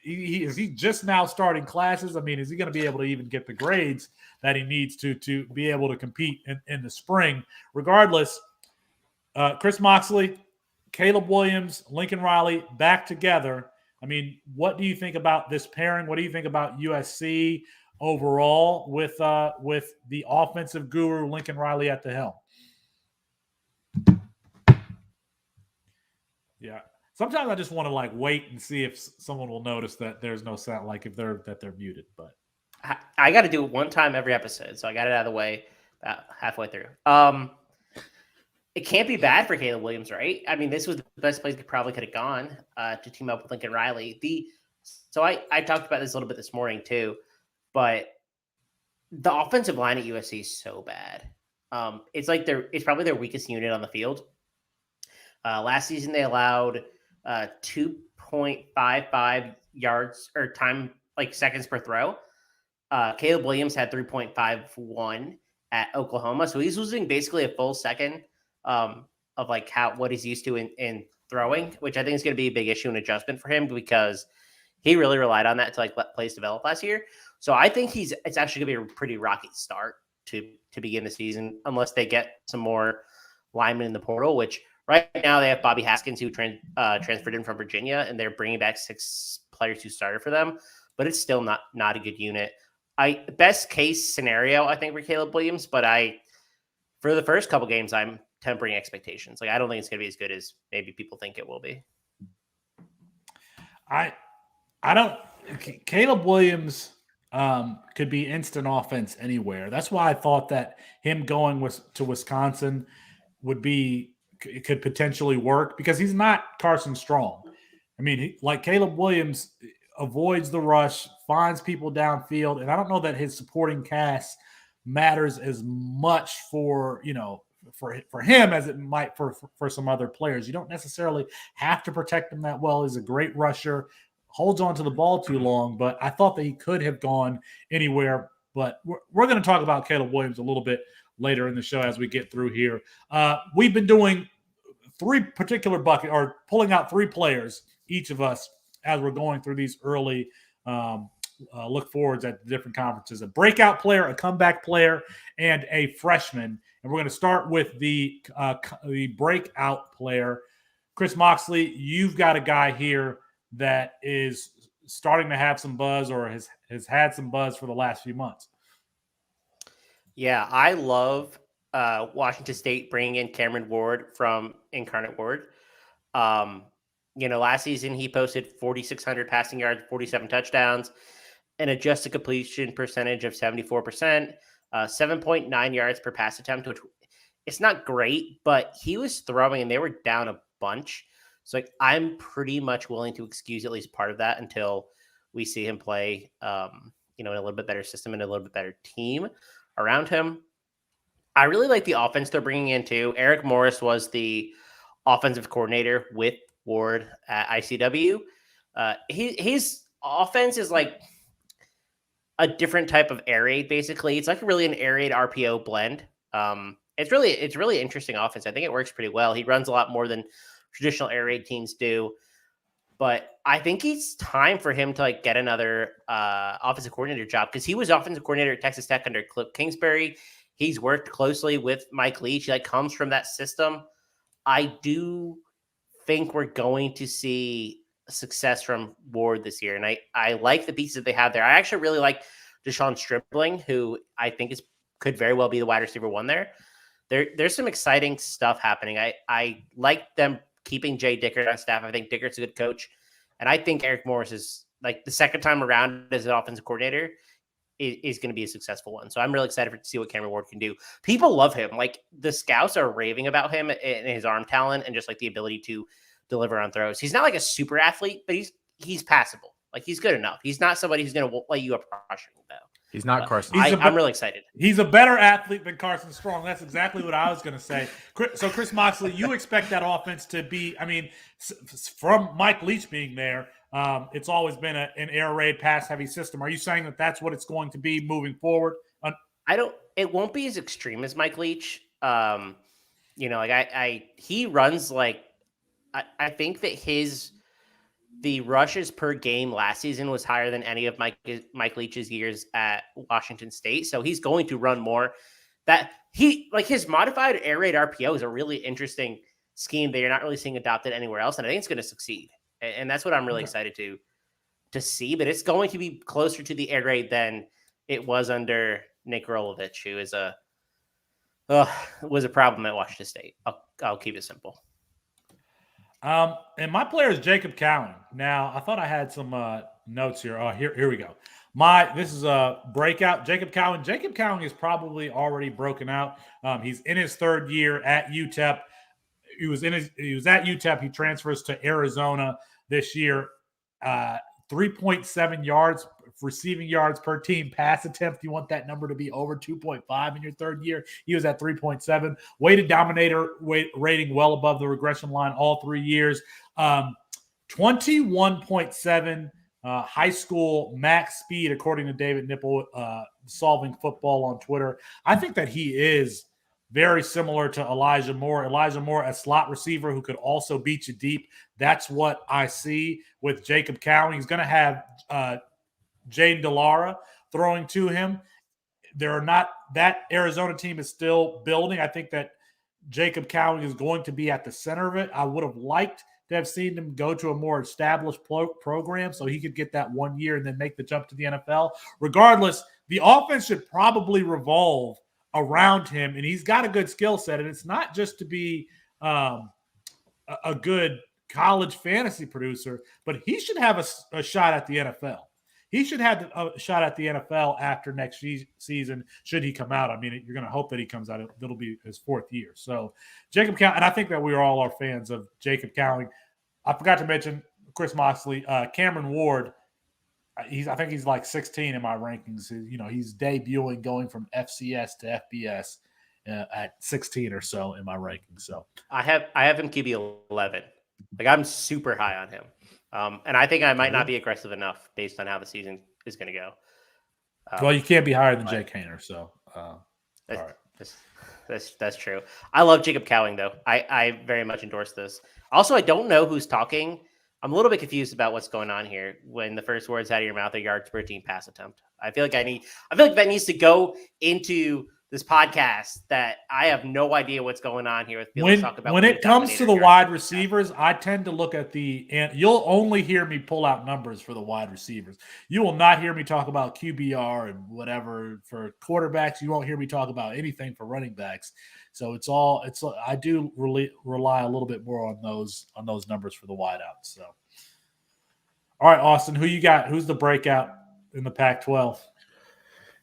is he just now starting classes? Is he going to be able to even get the grades that he needs to be able to compete in the spring? Regardless, Chris Moxley, Caleb Williams, Lincoln Riley back together. What do you think about this pairing? What do you think about USC overall with the offensive guru Lincoln Riley at the helm? Yeah. Sometimes I just want to wait and see if someone will notice that there's no sound, if they're muted. But I got to do it one time every episode, so I got it out of the way about halfway through. It can't be bad for Caleb Williams, right? This was the best place he probably could have gone to team up with Lincoln Riley. So I talked about this a little bit this morning too, but the offensive line at USC is so bad. It's probably their weakest unit on the field. Last season they allowed 2.55 yards or time, seconds per throw. Caleb Williams had 3.51 at Oklahoma. So he's losing basically a full second of what he's used to in throwing, which I think is going to be a big issue and adjustment for him because he really relied on that to let plays develop last year. So I think it's actually going to be a pretty rocky start to begin the season unless they get some more linemen in the portal, which right now they have Bobby Haskins who transferred in from Virginia, and they're bringing back 6 players who started for them, but it's still not a good unit. Best case scenario, I think, for Caleb Williams, but for the first couple games, I'm tempering expectations. I don't think it's going to be as good as maybe people think it will be. Caleb Williams could be instant offense anywhere. That's why I thought that him going to Wisconsin could potentially work because he's not Carson Strong. Caleb Williams avoids the rush, finds people downfield, and I don't know that his supporting cast matters as much for him as it might for some other players. You don't necessarily have to protect him that well. He's a great rusher, holds on to the ball too long, but I thought that he could have gone anywhere. But we're going to talk about Caleb Williams a little bit later in the show as we get through here. We've been doing 3 particular buckets, or pulling out 3 players, each of us, as we're going through these early look forwards at the different conferences: a breakout player, a comeback player, and a freshman. And we're going to start with the breakout player. Chris Moxley, you've got a guy here that is starting to have some buzz, or has had some buzz for the last few months. Yeah, I love Washington State bringing in Cameron Ward from Incarnate Word. Last season he posted 4,600 passing yards, 47 touchdowns, an adjusted completion percentage of 74%, 7.9 yards per pass attempt, which it's not great, but he was throwing and they were down a bunch. So I'm pretty much willing to excuse at least part of that until we see him play, in a little bit better system and a little bit better team around him. I really like the offense they're bringing in too. Eric Morris was the offensive coordinator with Ward at ICW. His offense is like a different type of air raid, basically. It's really an air raid RPO blend. It's really interesting offense. I think it works pretty well. He runs a lot more than traditional air raid teams do. But I think it's time for him to get another offensive coordinator job, because he was offensive coordinator at Texas Tech under Cliff Kingsbury. He's worked closely with Mike Leach. He comes from that system. I do think we're going to see success from Ward this year. And I like the pieces that they have there. I actually really like Deshaun Stripling, who I think could very well be the wide receiver 1 there. There's some exciting stuff happening. I like them keeping Jay Dickert on staff. I think Dickert's a good coach. And I think Eric Morris is the second time around as an offensive coordinator is going to be a successful one. So I'm really excited to see what Cameron Ward can do. People love him. The scouts are raving about him and his arm talent and just the ability to deliver on throws. He's not a super athlete, but he's passable. He's good enough. He's not somebody who's going to light you up rushing though. He's not Carson. I'm really excited. He's a better athlete than Carson Strong. That's exactly what I was going to say. So, Chris Moxley, you expect that offense to be, from Mike Leach being there, It's always been an air raid pass heavy system. Are you saying that that's what it's going to be moving forward? It won't be as extreme as Mike Leach. He runs like, I think that the rushes per game last season was higher than any of Mike Leach's years at Washington State. So he's going to run more. That his modified air raid RPO is a really interesting scheme that you're not really seeing adopted anywhere else. And I think it's going to succeed. And that's what I'm really excited to see, but it's going to be closer to the air raid than it was under Nick Rolovich, who was a problem at Washington State. I'll keep it simple. And my player is Jacob Cowan. Now, I thought I had some notes here. Oh, here we go. This is a breakout. Jacob Cowan. Jacob Cowan is probably already broken out. He's in his third year at UTEP. He was at UTEP. He transfers to Arizona this year. 3.7 yards receiving yards per team pass attempt. You want that number to be over 2.5 in your third year. He was at 3.7. Weighted dominator rating well above the regression line all 3 years. 21.7 high school max speed, according to David Nipple, Solving Football on Twitter. I think that he is very similar to Elijah Moore. Elijah Moore, a slot receiver who could also beat you deep. That's what I see with Jacob Cowan. He's going to have Jaden Delara throwing to him. That Arizona team is still building. I think that Jacob Cowan is going to be at the center of it. I would have liked to have seen him go to a more established program so he could get that 1 year and then make the jump to the NFL. Regardless, the offense should probably revolve around him, and he's got a good skill set. And it's not just to be a good college fantasy producer, but he should have a shot at the NFL. He should have a shot at the NFL after next season, should he come out. I mean, you're going to hope that he comes out. It'll be his fourth year. So Jacob Cowan, and I think that we all are fans of Jacob Cowan. I forgot to mention Chris Moxley, Cameron Ward. I think he's like 16 in my rankings. He's debuting, going from FCS to FBS at 16 or so in my rankings. So I have him QB 11. Like, I'm super high on him. And I think I might not be aggressive enough based on how the season is going to go. Well, you can't be higher than Jake Haener. So all right. That's true. I love Jacob Cowan, though. I very much endorse this. Also, I don't know who's talking. I'm a little bit confused about what's going on here when the first words out of your mouth are yards per team pass attempt. I feel like that needs to go into this podcast, that I have no idea what's going on here with Felix. When it comes to the wide receivers, I tend to look at and you'll only hear me pull out numbers for the wide receivers. You will not hear me talk about QBR and whatever for quarterbacks. You won't hear me talk about anything for running backs. So I do really rely a little bit more on those numbers for the wideouts. So, all right, Austin, who you got? Who's the breakout in the Pac-12?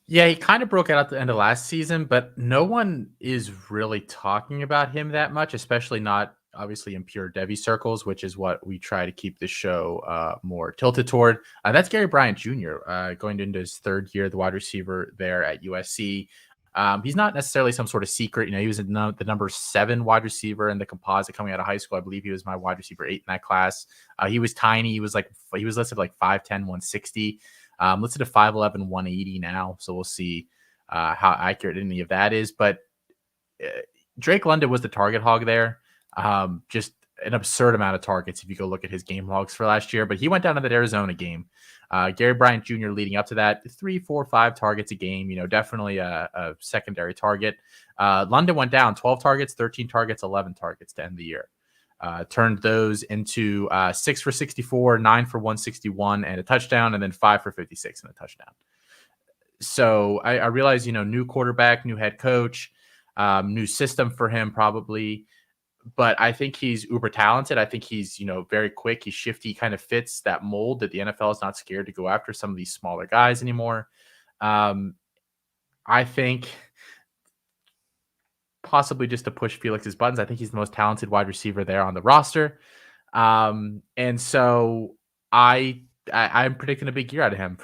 Yeah, he kind of broke out at the end of last season, but no one is really talking about him that much, especially not obviously in pure Devy circles, which is what we try to keep the show more tilted toward. That's Gary Bryant Jr. Going into his third year, the wide receiver there at USC. He's not necessarily some sort of secret. He was the number 7 wide receiver in the composite coming out of high school. I believe he was my wide receiver 8 in that class. He was tiny. He was listed like 5'10", 160. Listed at 5'11", 180 now. So we'll see how accurate any of that is. But Drake London was the target hog there. Just an absurd amount of targets if you go look at his game logs for last year. But he went down to that Arizona game. Gary Bryant Jr. leading up to that, 3, 4, 5 targets a game. Definitely a secondary target. London went down 12 targets, 13 targets, 11 targets to end the year. Turned those into 6 for 64, 9 for 161 and a touchdown, and then 5 for 56 and a touchdown. So I realize, new quarterback, new head coach, new system for him probably, but I think he's uber talented. I think he's, very quick. He's shifty, kind of fits that mold that the NFL is not scared to go after some of these smaller guys anymore. I think possibly just to push Felix's buttons, I think he's the most talented wide receiver there on the roster. And so I'm predicting a big year out of him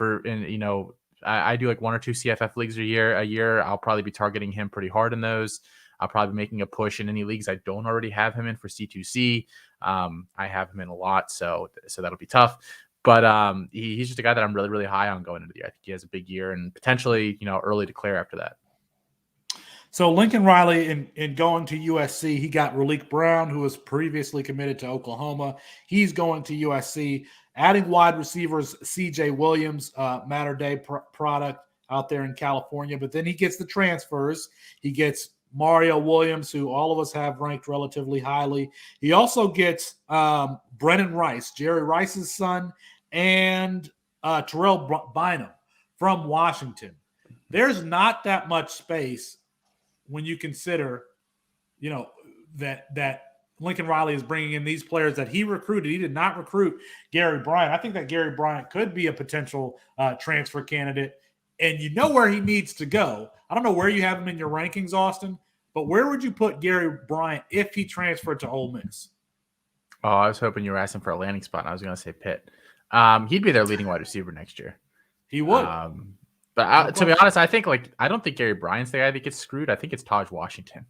I do like 1 or 2 CFF leagues a year. I'll probably be targeting him pretty hard in those. I'll probably be making a push in any leagues I don't already have him in for C2C. I have him in a lot, so that'll be tough. But he's just a guy that I'm really, really high on going into the year. I think he has a big year and potentially, early declare after that. So Lincoln Riley, in going to USC, he got Raleek Brown, who was previously committed to Oklahoma. He's going to USC. Adding wide receivers, C.J. Williams, Matter Day product out there in California. But then he gets the transfers. He gets Mario Williams, who all of us have ranked relatively highly. He also gets Brennan Rice, Jerry Rice's son, and Terrell Bynum from Washington. There's not that much space when you consider, that Lincoln Riley is bringing in these players that he recruited. He did not recruit Gary Bryant. I think that Gary Bryant could be a potential transfer candidate, and you know where he needs to go. I don't know where you have him in your rankings, Austin, but where would you put Gary Bryant if he transferred to Ole Miss? Oh, I was hoping you were asking for a landing spot, and I was going to say Pitt. He'd be their leading wide receiver next year. He would. But to be honest, I don't think Gary Bryant's the guy that gets screwed. I think it's Taj Washington.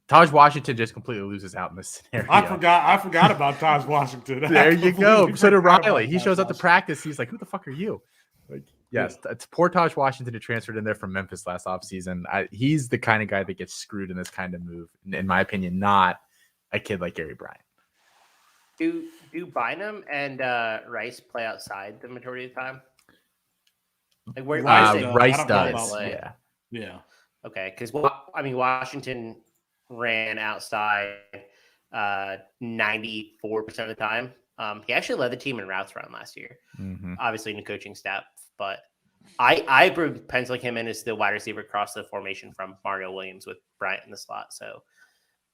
Taj Washington just completely loses out in this scenario. I forgot about Taj Washington. There you go. So did Riley. He shows up to practice. He's like, "Who the fuck are you?" Yes, it's poor Taj Washington who transferred in there from Memphis last offseason. He's the kind of guy that gets screwed in this kind of move, in my opinion, not a kid like Gary Bryant. Do Bynum and Rice play outside the majority of the time? Like where Rice does. Yeah. Okay, because Washington ran outside 94% of the time. He actually led the team in routes run last year. Mm-hmm. Obviously in the coaching staff, but I penciling him in as the wide receiver across the formation from Mario Williams with Bryant in the slot. So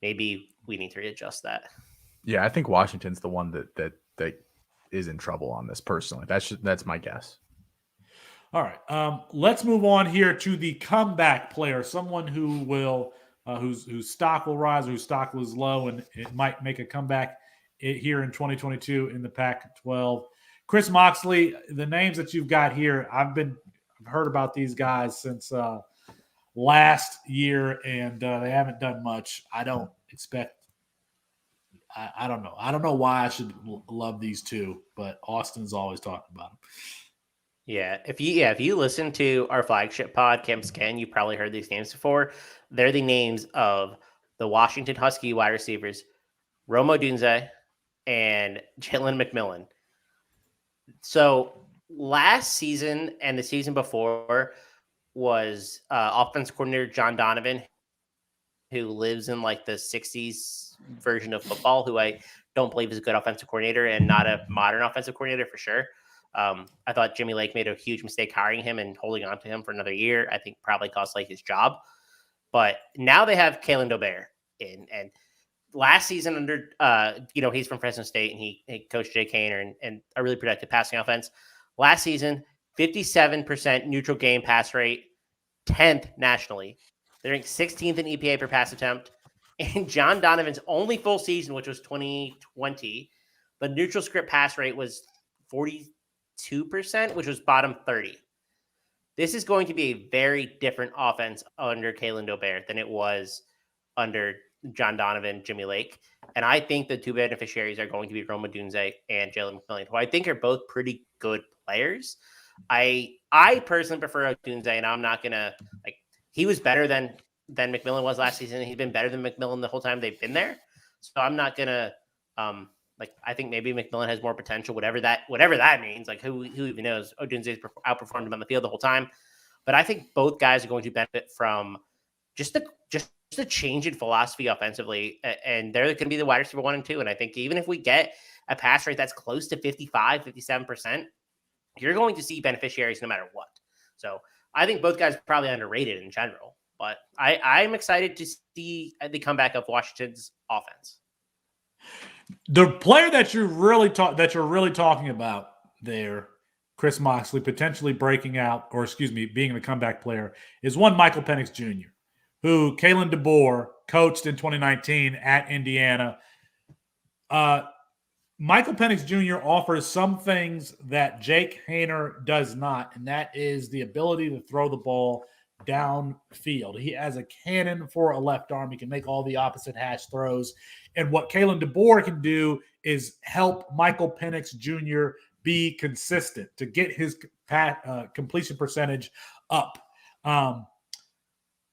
maybe we need to readjust that. Yeah, I think Washington's the one that is in trouble on this personally. That's my guess. All right, let's move on here to the comeback player, someone who will whose stock will rise, whose stock was low, and it might make a comeback here in 2022 in the Pac12. Chris Moxley, the names that you've got here, I've heard about these guys since last year, and they haven't done much. I don't expect. I don't know. I don't know why I should love these two, but Austin's always talking about them. Yeah, if you listen to our flagship pod, Campus Ken, you probably heard these names before. They're the names of the Washington Husky wide receivers, Rome Odunze and Jalen McMillan. So last season and the season before was offense coordinator John Donovan, who lives in like the 60s version of football, who I don't believe is a good offensive coordinator and not a modern offensive coordinator for sure. I thought Jimmy Lake made a huge mistake hiring him and holding on to him for another year. I think probably cost Lake his job. But now they have Kalen DeBoer in. And last season under, he's from Fresno State and he coached Jay Kaner and a really productive passing offense. Last season, 57% neutral game pass rate, 10th nationally. They're ranked 16th in EPA per pass attempt. In John Donovan's only full season, which was 2020, the neutral script pass rate was 42%, which was bottom 30. This is going to be a very different offense under Kalen DeBoer than it was under John Donovan, Jimmy Lake. And I think the two beneficiaries are going to be Rome Odunze and Jalen McMillan, who I think are both pretty good players. I personally prefer Odunze, and I'm not going to he was better than McMillan was last season. He's been better than McMillan the whole time they've been there. So I'm not going to I think maybe McMillan has more potential, whatever that means. Like who even knows? Odunze outperformed him on the field the whole time. But I think both guys are going to benefit from just the change in philosophy offensively. And they're going to be the wide receiver 1 and 2. And I think even if we get a pass rate that's close to 55, 57%, you're going to see beneficiaries no matter what. So I think both guys are probably underrated in general. But I'm excited to see the comeback of Washington's offense. The player that you're really talking about there, Chris Moxley, potentially breaking out, or being the comeback player, is one Michael Penix Jr., who Kalen DeBoer coached in 2019 at Indiana. Michael Penix Jr. offers some things that Jake Haener does not, and that is the ability to throw the ball downfield. He has a cannon for a left arm. He can make all the opposite hash throws. And what Kalen DeBoer can do is help Michael Penix Jr. be consistent, to get his completion percentage up.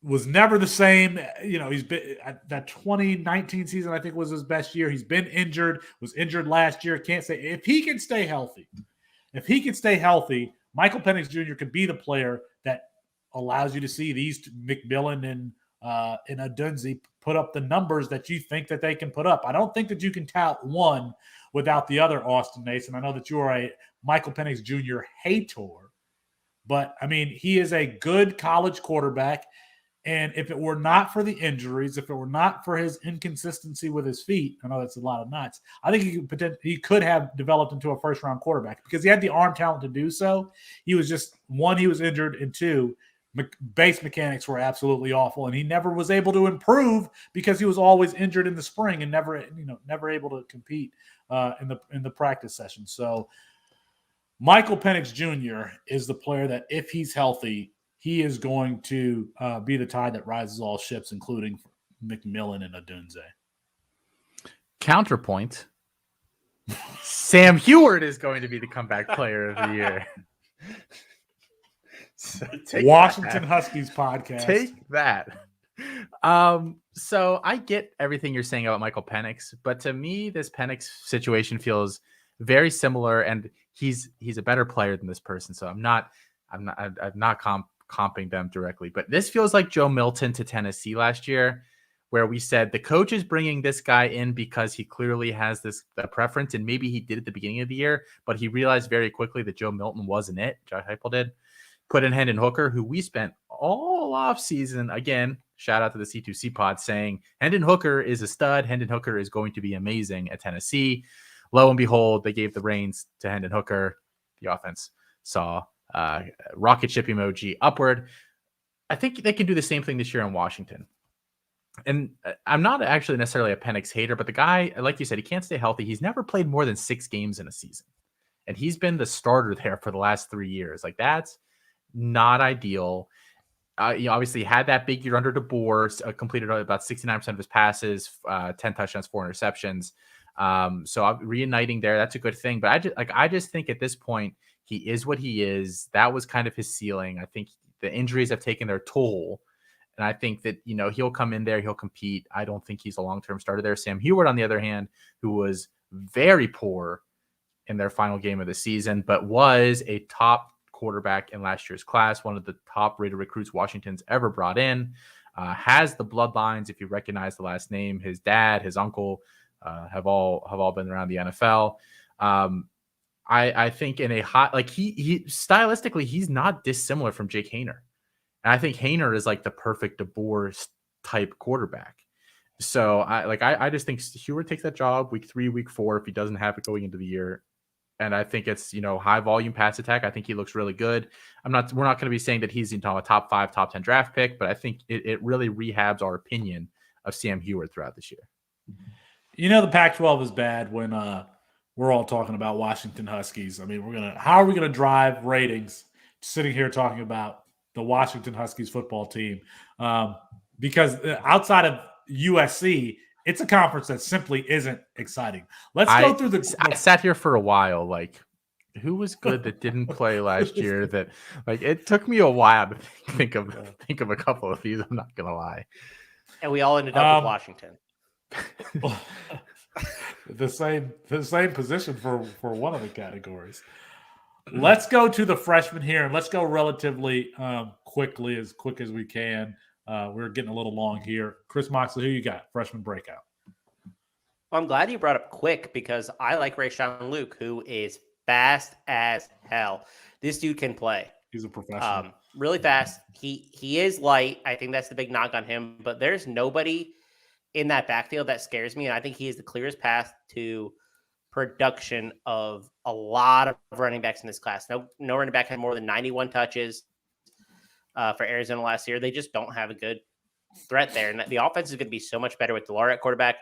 Was never the same. He's been that 2019 season, I think, was his best year. He's been injured, was injured last year. Can't say if he can stay healthy. Michael Penix Jr. could be the player that allows you to see these McMillan and Odunze put up the numbers that you think that they can put up. I don't think that you can tout one without the other, Austin Nason. I know that you are a Michael Penix Jr. hater, but I mean, he is a good college quarterback. And if it were not for the injuries, if it were not for his inconsistency with his feet, I know that's a lot of nuts, I think he could have developed into a first-round quarterback because he had the arm talent to do so. He was just, one, he was injured, and two, base mechanics were absolutely awful, and he never was able to improve because he was always injured in the spring and never able to compete in the practice session. So Michael Penix Jr. is the player that, if he's healthy, he is going to be the tide that rises all ships, including McMillan and Odunze. Counterpoint. Sam Heward is going to be the comeback player of the year. So Washington Huskies podcast. Take that. So I get everything you're saying about Michael Penix, but to me, this Penix situation feels very similar, and he's a better player than this person. So I'm not comping them directly, but this feels like Joe Milton to Tennessee last year, where we said the coach is bringing this guy in because he clearly has the preference, and maybe he did at the beginning of the year, but he realized very quickly that Joe Milton wasn't it. Josh Heupel did. Put in Hendon Hooker, who we spent all off season, again, shout out to the C2C pod, saying Hendon Hooker is a stud. Hendon Hooker is going to be amazing at Tennessee. Lo and behold, they gave the reins to Hendon Hooker. The offense saw rocket ship emoji upward. I think they can do the same thing this year in Washington. And I'm not actually necessarily a Penix hater, but the guy, like you said, he can't stay healthy. He's never played more than 6 games in a season. And he's been the starter there for the last 3 years. Like, that's not ideal. Obviously had that big year under DeBoer, completed about 69% of his passes, 10 touchdowns, 4 interceptions. So reuniting there, that's a good thing. But I just think at this point, he is what he is. That was kind of his ceiling. I think the injuries have taken their toll. And I think that, he'll come in there, he'll compete. I don't think he's a long-term starter there. Sam Heward, on the other hand, who was very poor in their final game of the season, but was a top quarterback in last year's class, one of the top-rated recruits Washington's ever brought in, has the bloodlines. If you recognize the last name, his dad, his uncle have all been around the NFL. I think in a hot, like he stylistically, he's not dissimilar from Jake Haener. And I think Haener is like the perfect DeBoer type quarterback. So I just think Heward takes that job week 3, week 4, if he doesn't have it going into the year. And I think it's, high volume pass attack. I think he looks really good. We're not going to be saying that he's a top 5, top 10 draft pick, but I think it really rehabs our opinion of Sam Heward throughout this year. The Pac-12 is bad when we're all talking about Washington Huskies. I mean, how are we going to drive ratings sitting here talking about the Washington Huskies football team? Because outside of USC, it's a conference that simply isn't exciting. Let's go through the. I sat here for a while, like, who was good that didn't play last year? That, like, it took me a while to think of a couple of these. I'm not gonna lie. And we all ended up with Washington. the same position for one of the categories. Let's go to the freshmen here, and let's go relatively quickly, as quick as we can. We're getting a little long here. Chris Moxley, who you got? Freshman breakout. Well, I'm glad you brought up quick because I like Rayshawn Luke, who is fast as hell. This dude can play. He's a professional. Really fast. He is light. I think that's the big knock on him. But there's nobody in that backfield that scares me, and I think he is the clearest path to production of a lot of running backs in this class. No running back had more than 91 touches for Arizona last year. They just don't have a good threat there. And the offense is going to be so much better with DeLaura at quarterback,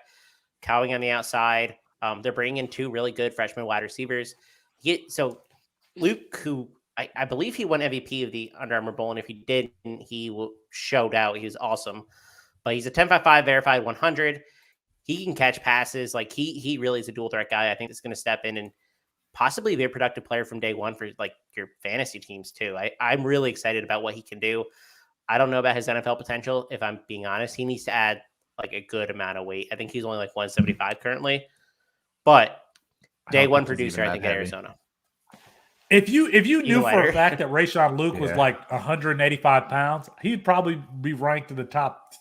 Cowing on the outside. They're bringing in 2 really good freshman wide receivers. So Luke, who I believe he won MVP of the Under Armour Bowl, and if he didn't, he showed out. He was awesome. But he's a 10.55 verified 100. He can catch passes. Like he really is a dual threat guy. I think that's going to step in and possibly be a productive player from day one for like your fantasy teams too. I'm really excited about what he can do. I don't know about his NFL potential. If I'm being honest, he needs to add like a good amount of weight. I think he's only like 175 currently, but day one producer, I think, at Arizona. If you knew for a fact that Rayshon Luke was like 185 pounds, he'd probably be ranked in the top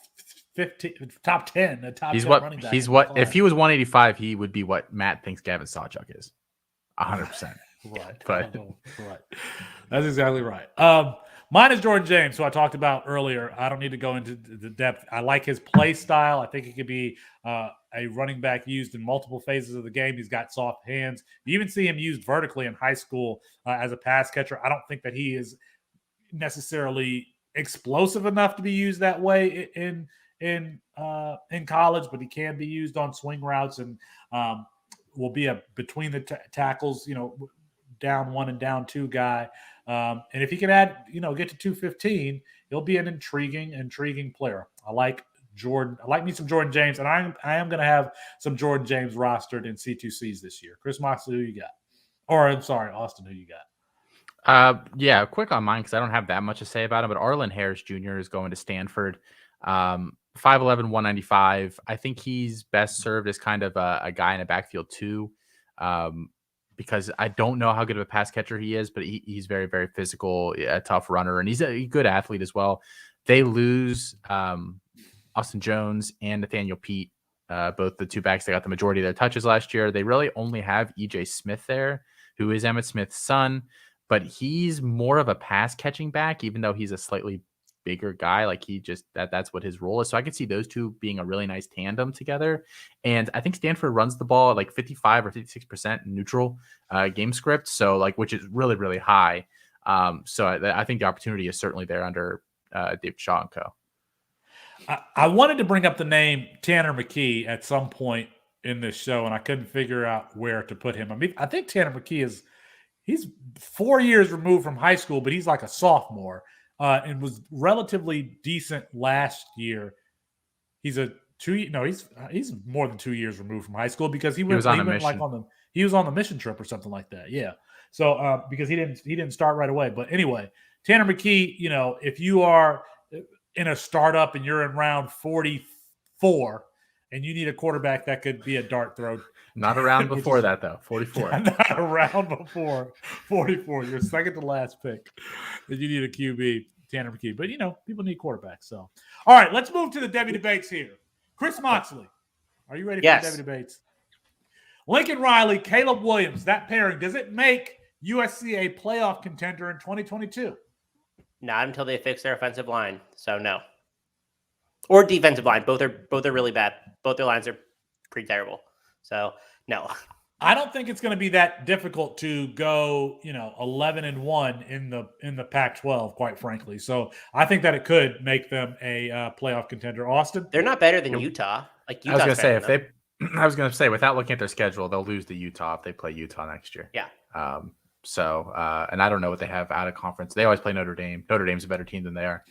15, top 10, the top 10 running back. If he was 185, he would be what Matt thinks Gavin Sawchuk is. 100%. Right. But right. That's exactly right. Mine is Jordan James, who I talked about earlier. I don't need to go into the depth. I like his play style. I think he could be a running back used in multiple phases of the game. He's got soft hands. You even see him used vertically in high school as a pass catcher. I don't think that he is necessarily explosive enough to be used that way in college, but he can be used on swing routes and will be a between the tackles, down one and down two guy. And if he can add, get to 215, he'll be an intriguing player. I like Jordan. I like me some Jordan James, and I am going to have some Jordan James rostered in C2Cs this year. Chris Moxley, who you got? Or I'm sorry, Austin, who you got? Yeah, quick on mine because I don't have that much to say about him. But Arlen Harris Jr. is going to Stanford. 5'11", 195. I think he's best served as kind of a guy in a backfield too. Because I don't know how good of a pass catcher he is, but he's very, very physical, a tough runner, and he's a good athlete as well. They lose Austin Jones and Nathaniel Pete, both the two backs that got the majority of their touches last year. They really only have EJ Smith there, who is Emmitt Smith's son, but he's more of a pass catching back, even though he's a slightly bigger guy. Like that's what his role is. So I could see those two being a really nice tandem together. And I think Stanford runs the ball at like 55 or 56% neutral game script. So which is really, really high. So I think the opportunity is certainly there under Dave Shaw and co. I wanted to bring up the name Tanner McKee at some point in this show, and I couldn't figure out where to put him. I mean, I think Tanner McKee he's 4 years removed from high school, but he's like a sophomore. And was relatively decent last year. He's more than 2 years removed from high school because he was on the mission trip or something like that. Yeah. So because he didn't start right away. But anyway, Tanner McKee, if you are in a startup and you're in round 44 and you need a quarterback that could be a dart throw. Not around before that, though. 44. Not around before 44. Your second to last pick. That you need a QB, Tanner McKee. But, people need quarterbacks. So, all right, let's move to the Devy debates here. Chris Moxley, are you ready for the Devy debates? Lincoln Riley, Caleb Williams, that pairing, does it make USC a playoff contender in 2022? Not until they fix their offensive line. So, no. Or defensive line. Both are really bad. Both their lines are pretty terrible. So, no. I don't think it's going to be that difficult to go, 11-1 in the Pac12, quite frankly. So I think that it could make them a playoff contender. Austin, they're not better than Utah. Like Utah's I was going to say, without looking at their schedule, they'll lose to Utah if they play Utah next year. Yeah. And I don't know what they have out of conference. They always play Notre Dame. Notre Dame's a better team than they are.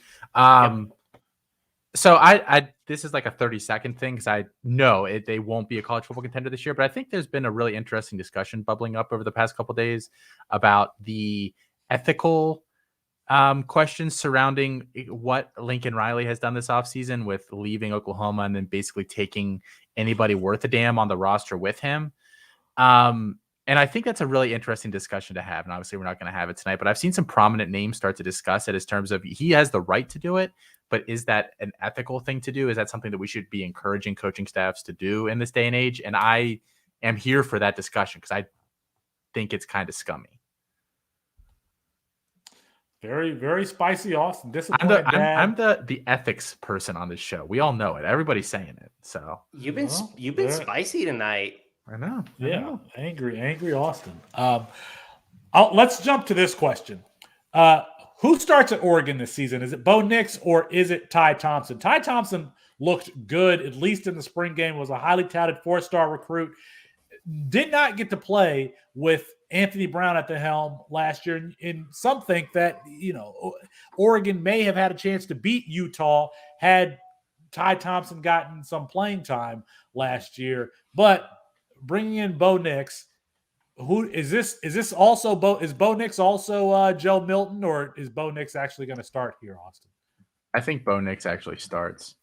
So I this is like a 30-second thing because I know they won't be a college football contender this year, but I think there's been a really interesting discussion bubbling up over the past couple of days about the ethical questions surrounding what Lincoln Riley has done this offseason with leaving Oklahoma and then basically taking anybody worth a damn on the roster with him. And I think that's a really interesting discussion to have. And obviously we're not going to have it tonight, but I've seen some prominent names start to discuss it as terms of he has the right to do it, but is that an ethical thing to do? Is that something that we should be encouraging coaching staffs to do in this day and age? And I am here for that discussion because I think it's kind of scummy. Very, very spicy, Austin. Disappointed. I'm the ethics person on this show. We all know it. Everybody's saying it. So you've been spicy tonight. I know. Yeah, angry Austin. Let's jump to this question. Who starts at Oregon this season? Is it Bo Nix or is it Ty Thompson? Ty Thompson looked good, at least in the spring game, was a highly touted 4-star recruit. Did not get to play with Anthony Brown at the helm last year. And some think that, Oregon may have had a chance to beat Utah had Ty Thompson gotten some playing time last year. But bringing in Bo Nix, Who is this? Is this also is Bo Nix also Joe Milton, or is Bo Nix actually going to start here, Austin? I think Bo Nix actually starts.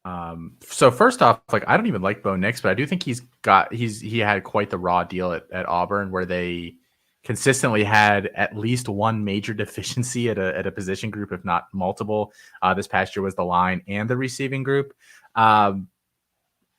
So first off, like I don't even like Bo Nix, but I do think he had quite the raw deal at Auburn, where they consistently had at least one major deficiency at a position group, if not multiple. This past year was the line and the receiving group. I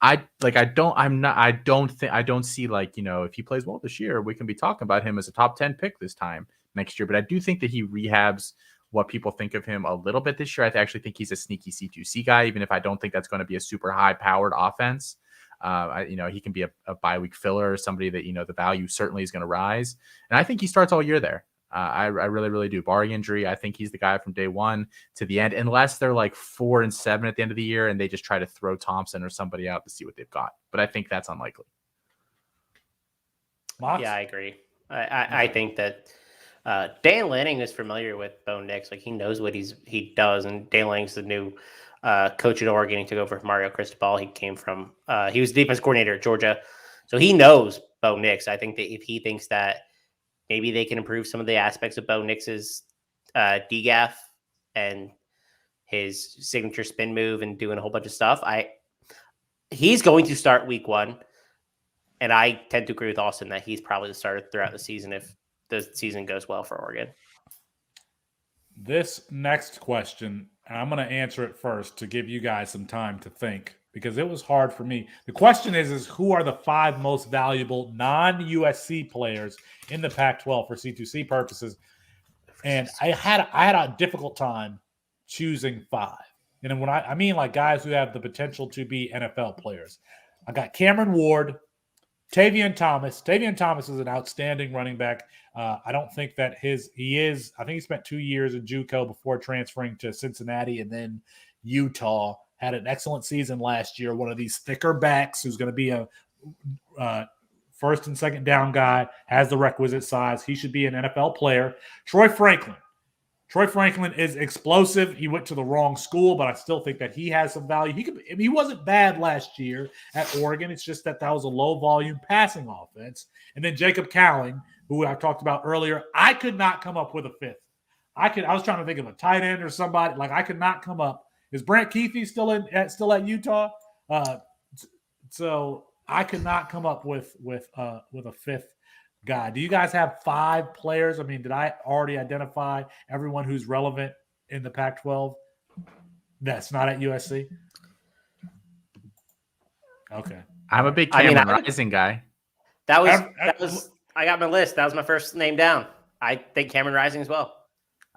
don't see, like, if he plays well this year, we can be talking about him as a top 10 pick this time next year. But I do think that he rehabs what people think of him a little bit this year. I actually think he's a sneaky C2C guy, even if I don't think that's going to be a super high powered offense. He can be a bye week filler or somebody that, the value certainly is going to rise. And I think he starts all year there. I really, really do. Barring injury, I think he's the guy from day one to the end, unless they're like 4-7 at the end of the year and they just try to throw Thompson or somebody out to see what they've got. But I think that's unlikely. Mox? Yeah, I agree. I think that Dan Lanning is familiar with Bo Nix. Like, he knows what he does. And Dan Lanning's the new coach at Oregon. He took over from Mario Cristobal. He came from he was the defense coordinator at Georgia. So he knows Bo Nix. I think that if he thinks that maybe they can improve some of the aspects of Bo Nix's DGAF and his signature spin move and doing a whole bunch of stuff, he's going to start week 1. And I tend to agree with Austin that he's probably the starter throughout the season if the season goes well for Oregon. This next question, I'm going to answer it first to give you guys some time to think, because it was hard for me. The question is who are the 5 most valuable non-USC players in the Pac-12 for C2C purposes? And I had a difficult time choosing 5. And when I mean like guys who have the potential to be NFL players. I got Cameron Ward, Tavion Thomas. Tavion Thomas is an outstanding running back. I don't think that I think he spent 2 years in JUCO before transferring to Cincinnati and then Utah. Had an excellent season last year. One of these thicker backs who's going to be a first and second down guy, has the requisite size. He should be an NFL player. Troy Franklin is explosive. He went to the wrong school, but I still think that he has some value. He wasn't bad last year at Oregon. It's just that was a low volume passing offense. And then Jacob Cowling, who I talked about earlier, I could not come up with a 5th. I was trying to think of a tight end or somebody. Like, I could not come up. Is Brant Keithy still at Utah? So I could not come up with a 5th guy. Do you guys have 5 players? I mean, did I already identify everyone who's relevant in the Pac-12 that's not at USC? Okay. I'm a big Cameron Rising guy. That was I got my list. That was my first name down. I think Cameron Rising as well.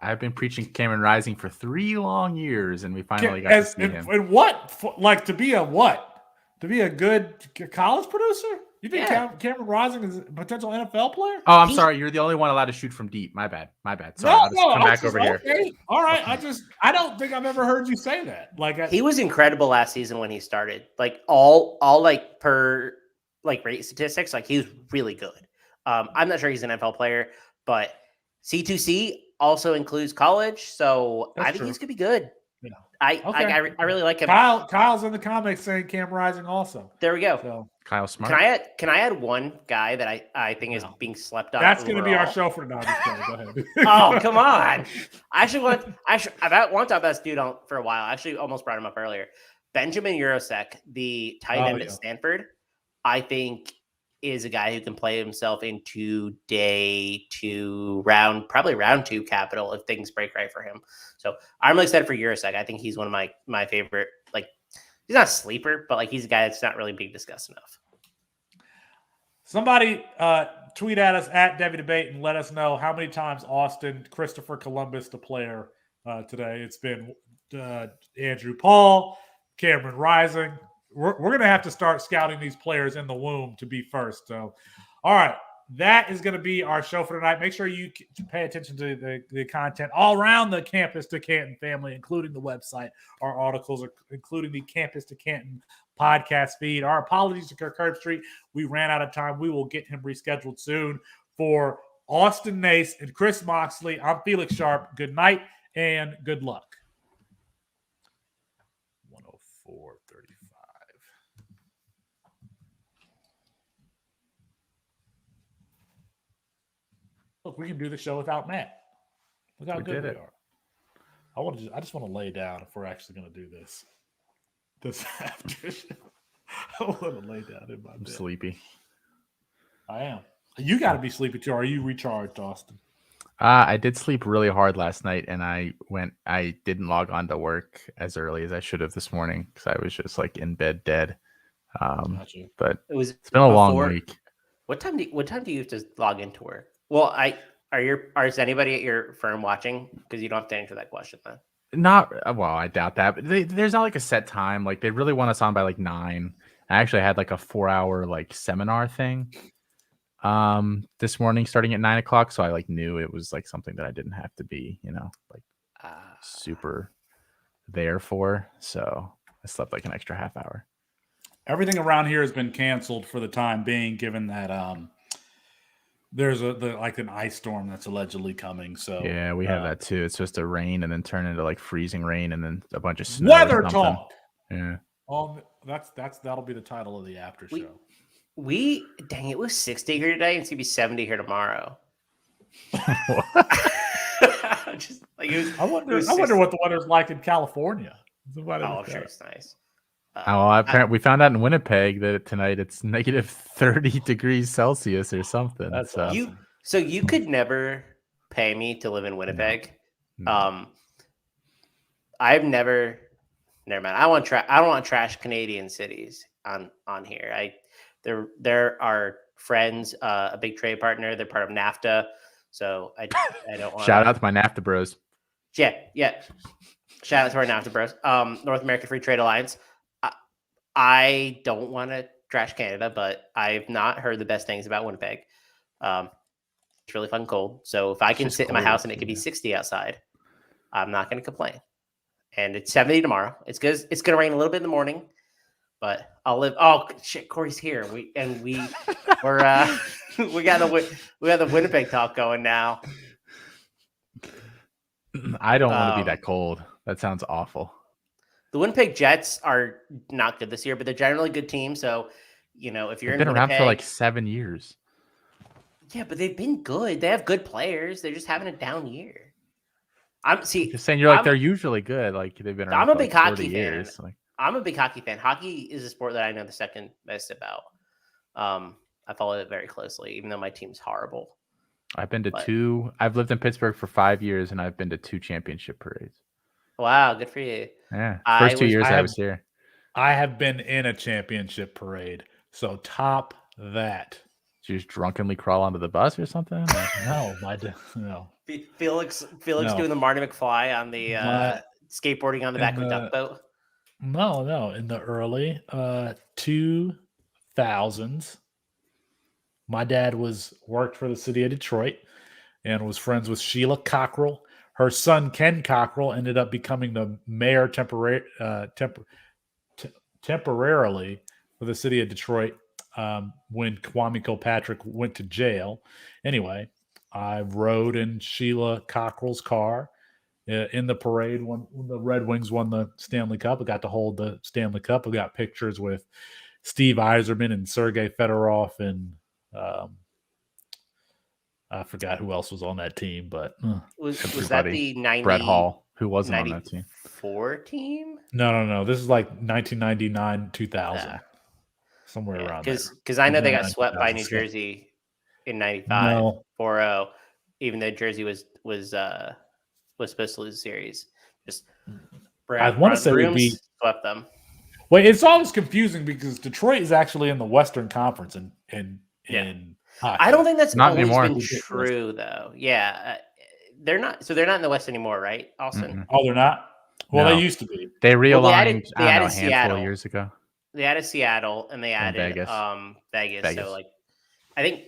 I've been preaching Cameron Rising for 3 long years, and we finally got to see him. And what? Like, to be a what? To be a good college producer? You think Cameron Rising is a potential NFL player? Oh, I'm sorry. You're the only one allowed to shoot from deep. My bad. Sorry. I'll just come back over here. All right. I don't think I've ever heard you say that. Like, he was incredible last season when he started. Like, all like per like rate statistics, like, he was really good. I'm not sure he's an NFL player, but C2C also includes college, so I think he's gonna be good. Yeah. I really like him. Kyle's in the comments saying Cam Rising also. There we go. So Kyle Smart. Can I add one guy that I think is being slept on? That's going to be our show for tonight. Go ahead. Oh, come on! I've wanted to talk about this dude for a while. I actually almost brought him up earlier. Benjamin Urosek, the tight end at Stanford, I think is a guy who can play himself into probably round 2 capital if things break right for him. So I'm really excited for Urosek. I think he's one of my favorite. Like, he's not a sleeper, but like, he's a guy that's not really being discussed enough. Somebody tweet at us at Devy Debate and let us know how many times Austin Christopher Columbus the player today. It's been Andrew Paul, Cameron Rising. We're going to have to start scouting these players in the womb to be first. So, all right, that is going to be our show for tonight. Make sure you pay attention to the content all around the Campus to Canton family, including the website. Our articles are including the Campus to Canton podcast feed. Our apologies to Kirk Herbstreit. We ran out of time. We will get him rescheduled soon. For Austin Nace and Chris Moxley, I'm Felix Sharp. Good night and good luck. 104.35. Look, we can do the show without Matt. Look how We good did we it. are. I just want to lay down if we're actually going to do this. This after show. I want to lay down in my I'm bed. sleepy. I am. You got to be sleepy too. Are you recharged, Austin? I did sleep really hard last night, and I didn't log on to work as early as I should have this morning because I was just like in bed dead. Gotcha. But It's been a long week. What time do you have to log into work? Well, is anybody at your firm watching? Because you don't have to answer that question then. I doubt that. But there's not like a set time. Like they really want us on by like 9. I actually had like a 4-hour like seminar thing this morning starting at 9 o'clock. So I like knew it was like something that I didn't have to be, like super there for. So I slept like an extra half hour. Everything around here has been canceled for the time being, given that there's an ice storm that's allegedly coming. So yeah, we have that too. It's supposed to rain and then turn into like freezing rain and then a bunch of snow. Weather or talk. Yeah. That'll be the title of the after show. It was 60 here today, and it's gonna be 70 here tomorrow. Just like I wonder what the weather's like in California. I'm sure it's nice. We found out in Winnipeg that tonight it's negative 30 degrees Celsius or something. That's awesome. So you could never pay me to live in Winnipeg. No. I've never mind. I don't want trash Canadian cities on here. There are friends, a big trade partner. They're part of NAFTA, so I don't want. Shout out to my NAFTA bros. Yeah. Shout out to our NAFTA bros. North American Free Trade Alliance. I don't want to trash Canada, but I've not heard the best things about Winnipeg. It's really fucking cold. So if I can sit in my house and it could be 60 outside, I'm not going to complain. And it's 70 tomorrow. It's going to rain a little bit in the morning, but I'll live. Oh shit, Corey's here. We got the Winnipeg talk going now. I don't want to be that cold. That sounds awful. The Winnipeg Jets are not good this year, but they're generally a good team. So, if you're They've been in around Winnipeg, for like 7 years. Yeah, but they've been good. They have good players. They're just having a down year. I'm just saying they're usually good. Like they've been around. I'm a for big like hockey 40 fan. years. Like, I'm a big hockey fan. Hockey is a sport that I know the second best about. I follow it very closely, even though my team's horrible. I've been to 2. I've lived in Pittsburgh for 5 years, and I've been to 2 championship parades. Wow, good for you. Yeah, first 2 years I was here. I have been in a championship parade, so top that. Did you just drunkenly crawl onto the bus or something? No. Felix doing the Marty McFly on the skateboarding on the back of a duck boat. No. In the early 2000s, my dad worked for the city of Detroit and was friends with Sheila Cockrell. Her son, Ken Cockrell, ended up becoming the mayor temporarily for the city of Detroit when Kwame Kilpatrick went to jail. Anyway, I rode in Sheila Cockrell's car in the parade when the Red Wings won the Stanley Cup. I got to hold the Stanley Cup. I got pictures with Steve Yzerman and Sergei Fedorov and I forgot who else was on that team, but was that the 90? Brett Hall, who wasn't on that team. 94 team? No. This is like 1999, 2000, somewhere around there. Because I know they got swept by New Jersey in 95, 4-0, even though Jersey was supposed to lose the series. Just I want to say we swept them. Well, it's always confusing because Detroit is actually in the Western Conference in hockey. I don't think that's not always anymore. been true, though. Yeah, they're not. So they're not in the West anymore, right, Austin? Mm-mm. Oh, they're not. Well, No. they used to be. They realigned. They added a handful Seattle of years ago. They added Seattle and they added Vegas. So I think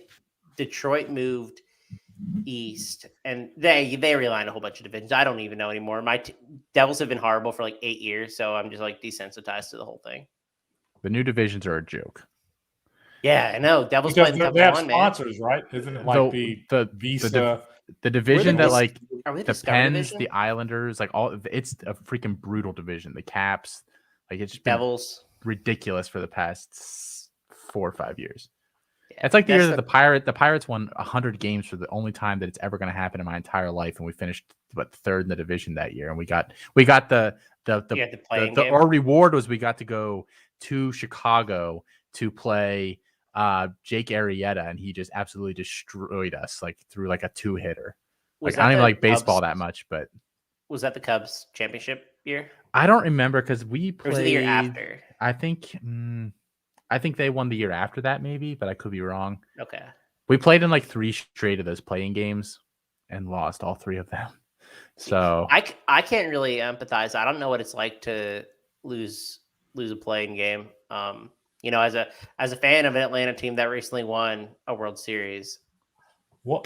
Detroit moved east and they realigned a whole bunch of divisions. I don't even know anymore. My Devils have been horrible for like 8 years, so I'm just like desensitized to the whole thing. The new divisions are a joke. Yeah, I know. Devils Because play the they have one, sponsors, right? Isn't it like the Visa? The division that like are we the Star Pens, division? the Islanders, like it's a freaking brutal division. The Caps, like it's just been Devils ridiculous for the past 4 or 5 years. It's like the year that the Pirates won 100 games for the only time that it's ever going to happen in my entire life, and we finished third in the division that year, and we got our reward was we got to go to Chicago to play Jake Arrieta, and he just absolutely destroyed us through a 2-hitter. Like I don't even like baseball that much, but was that the Cubs championship year? I don't remember because we played. Or was it the year after? I think they won the year after that, maybe, but I could be wrong. Okay. We played in 3 straight of those playing games and lost all 3 of them. So I can't really empathize. I don't know what it's like to lose a playing game. As a fan of an Atlanta team that recently won a World Series. Does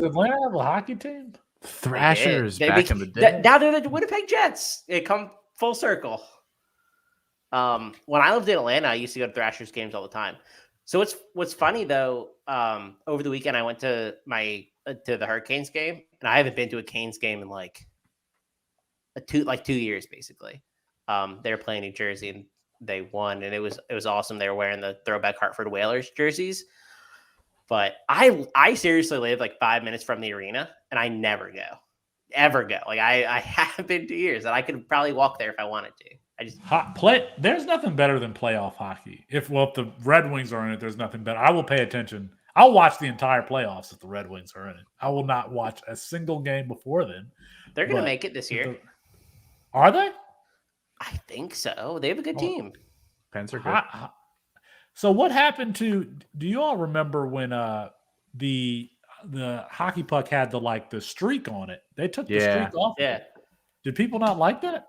Atlanta have a hockey team? Thrashers back in the day. Now they're the Winnipeg Jets. It come full circle. When I lived in Atlanta, I used to go to Thrashers games all the time. So what's funny though, over the weekend I went to the Hurricanes game, and I haven't been to a Canes game in 2 years basically. They were playing New Jersey and they won, and it was awesome. They were wearing the throwback Hartford Whalers jerseys. But I seriously live 5 minutes from the arena, and I never ever go. I haven't been 2 years, and I could probably walk there if I wanted to. There's nothing better than playoff hockey. If the Red Wings are in it, there's nothing better. I will pay attention. I'll watch the entire playoffs if the Red Wings are in it. I will not watch a single game before then. They're going to make it this year. Are they? I think so. They have a good team. Pens are good. So what happened to? Do you all remember when the hockey puck had the streak on it? They took the streak off. Yeah. Did people not like that?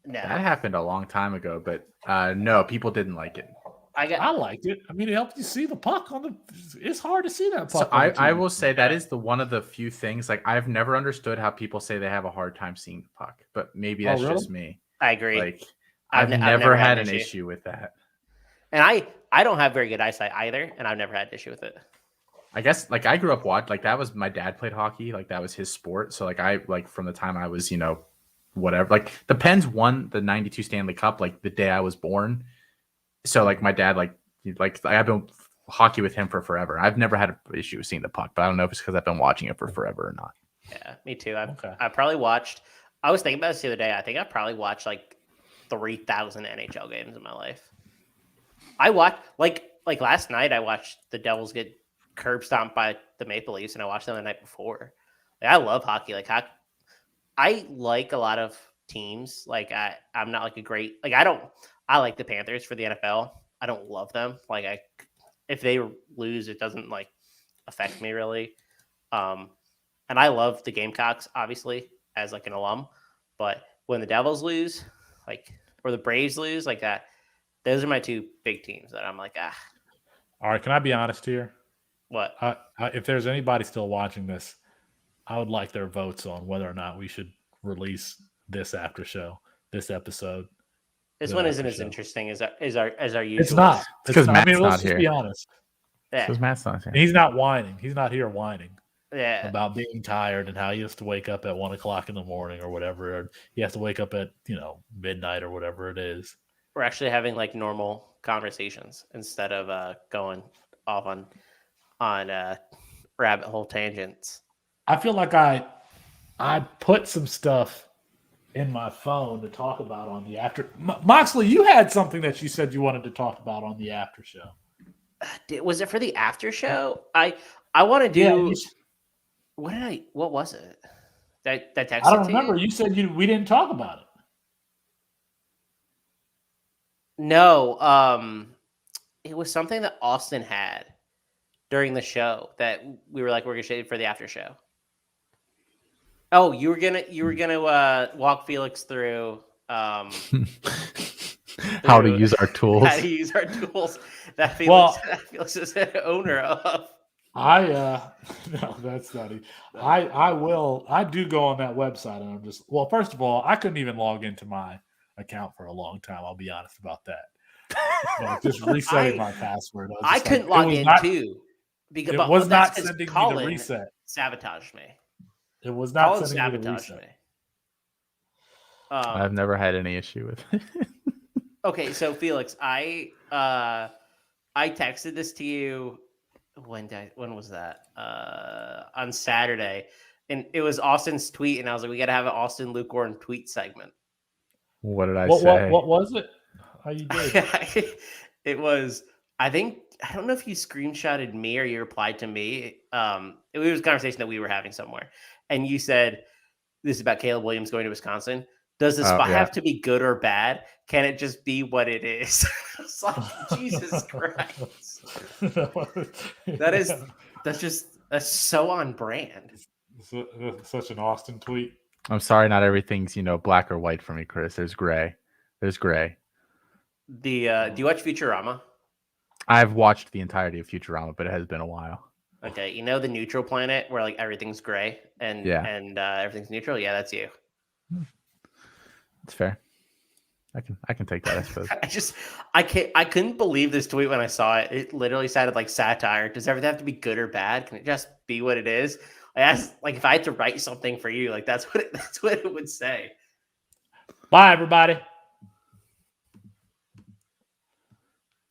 No, that happened a long time ago, but no, people didn't like it. I liked it. I mean, it helped you see the puck on the. It's hard to see that puck. So I will say that is one of the few things. I've never understood how people say they have a hard time seeing the puck, but maybe that's just me. I agree. I've never had an issue with that. And I don't have very good eyesight either, and I've never had an issue with it. I guess I grew up watching that was my dad played hockey, that was his sport. So I from the time I was whatever, the Pens won the '92 Stanley Cup the day I was born. So my dad I've been hockey with him for forever. I've never had an issue with seeing the puck, but I don't know if it's because I've been watching it for forever or not. Yeah, me too. I probably watched. I was thinking about this the other day. I think I probably watched 3,000 NHL games in my life. I watched last night. I watched the Devils get curb stomped by the Maple Leafs, and I watched them the night before. I love hockey. I like a lot of teams. I'm not a great I like the Panthers for the NFL. I don't love them. If they lose, it doesn't affect me really. And I love the Gamecocks obviously as an alum, but when the Devils lose, or the Braves lose that, those are my 2 big teams that I'm All right, can I be honest here? What? If there's anybody still watching this, I would like their votes on whether or not we should release this after show, this episode. This one isn't as interesting as our usual. It's not. Because Matt's not let's here. Just be honest. Yeah. Because Matt's not here. He's not whining. He's not here whining. Yeah. About being tired and how he has to wake up at 1:00 in the morning or whatever. Or he has to wake up at midnight or whatever it is. We're actually having normal conversations instead of going off on rabbit hole tangents. I feel like I put some stuff in my phone to talk about on the after. Moxley, you had something that you said you wanted to talk about on the after show. Was it for the after show? I want to do. What was it? That text. I don't remember. You said we didn't talk about it. No, it was something that Austin had during the show that we were we're gonna shade for the after show. Oh, you were gonna walk Felix through how to use our tools. How to use our tools that Felix is an owner of. No, that's not it. I do go on that website and I'm just first of all, I couldn't even log into my account for a long time. I'll be honest about that. Just resetting my password. I couldn't log in too because it was not sending me the reset. Sabotaged me. It was not sending me the reset. I've never had any issue with it. Okay, so Felix, I texted this to you when was that? On Saturday, and it was Austin's tweet, and I was like, we got to have an Austin lukewarm tweet segment. What did I say? What was it? How you did? It was. I don't know if you screenshotted me or you replied to me. It was a conversation that we were having somewhere, and you said, "This is about Caleb Williams going to Wisconsin. Does the spot have to be good or bad? Can it just be what it is?" It's like, Jesus Christ. That's so on brand. Such an Austin tweet. I'm sorry, not everything's black or white for me, Chris. There's gray. There's gray. Do you watch Futurama? I've watched the entirety of Futurama, but it has been a while. Okay, the neutral planet where like everything's gray and everything's neutral. Yeah, that's you. It's fair. I can take that, I suppose. I couldn't believe this tweet when I saw it. It literally sounded like satire. Does everything have to be good or bad? Can it just be what it is? I asked, like, if I had to write something for you, like that's what it would say. Bye, everybody.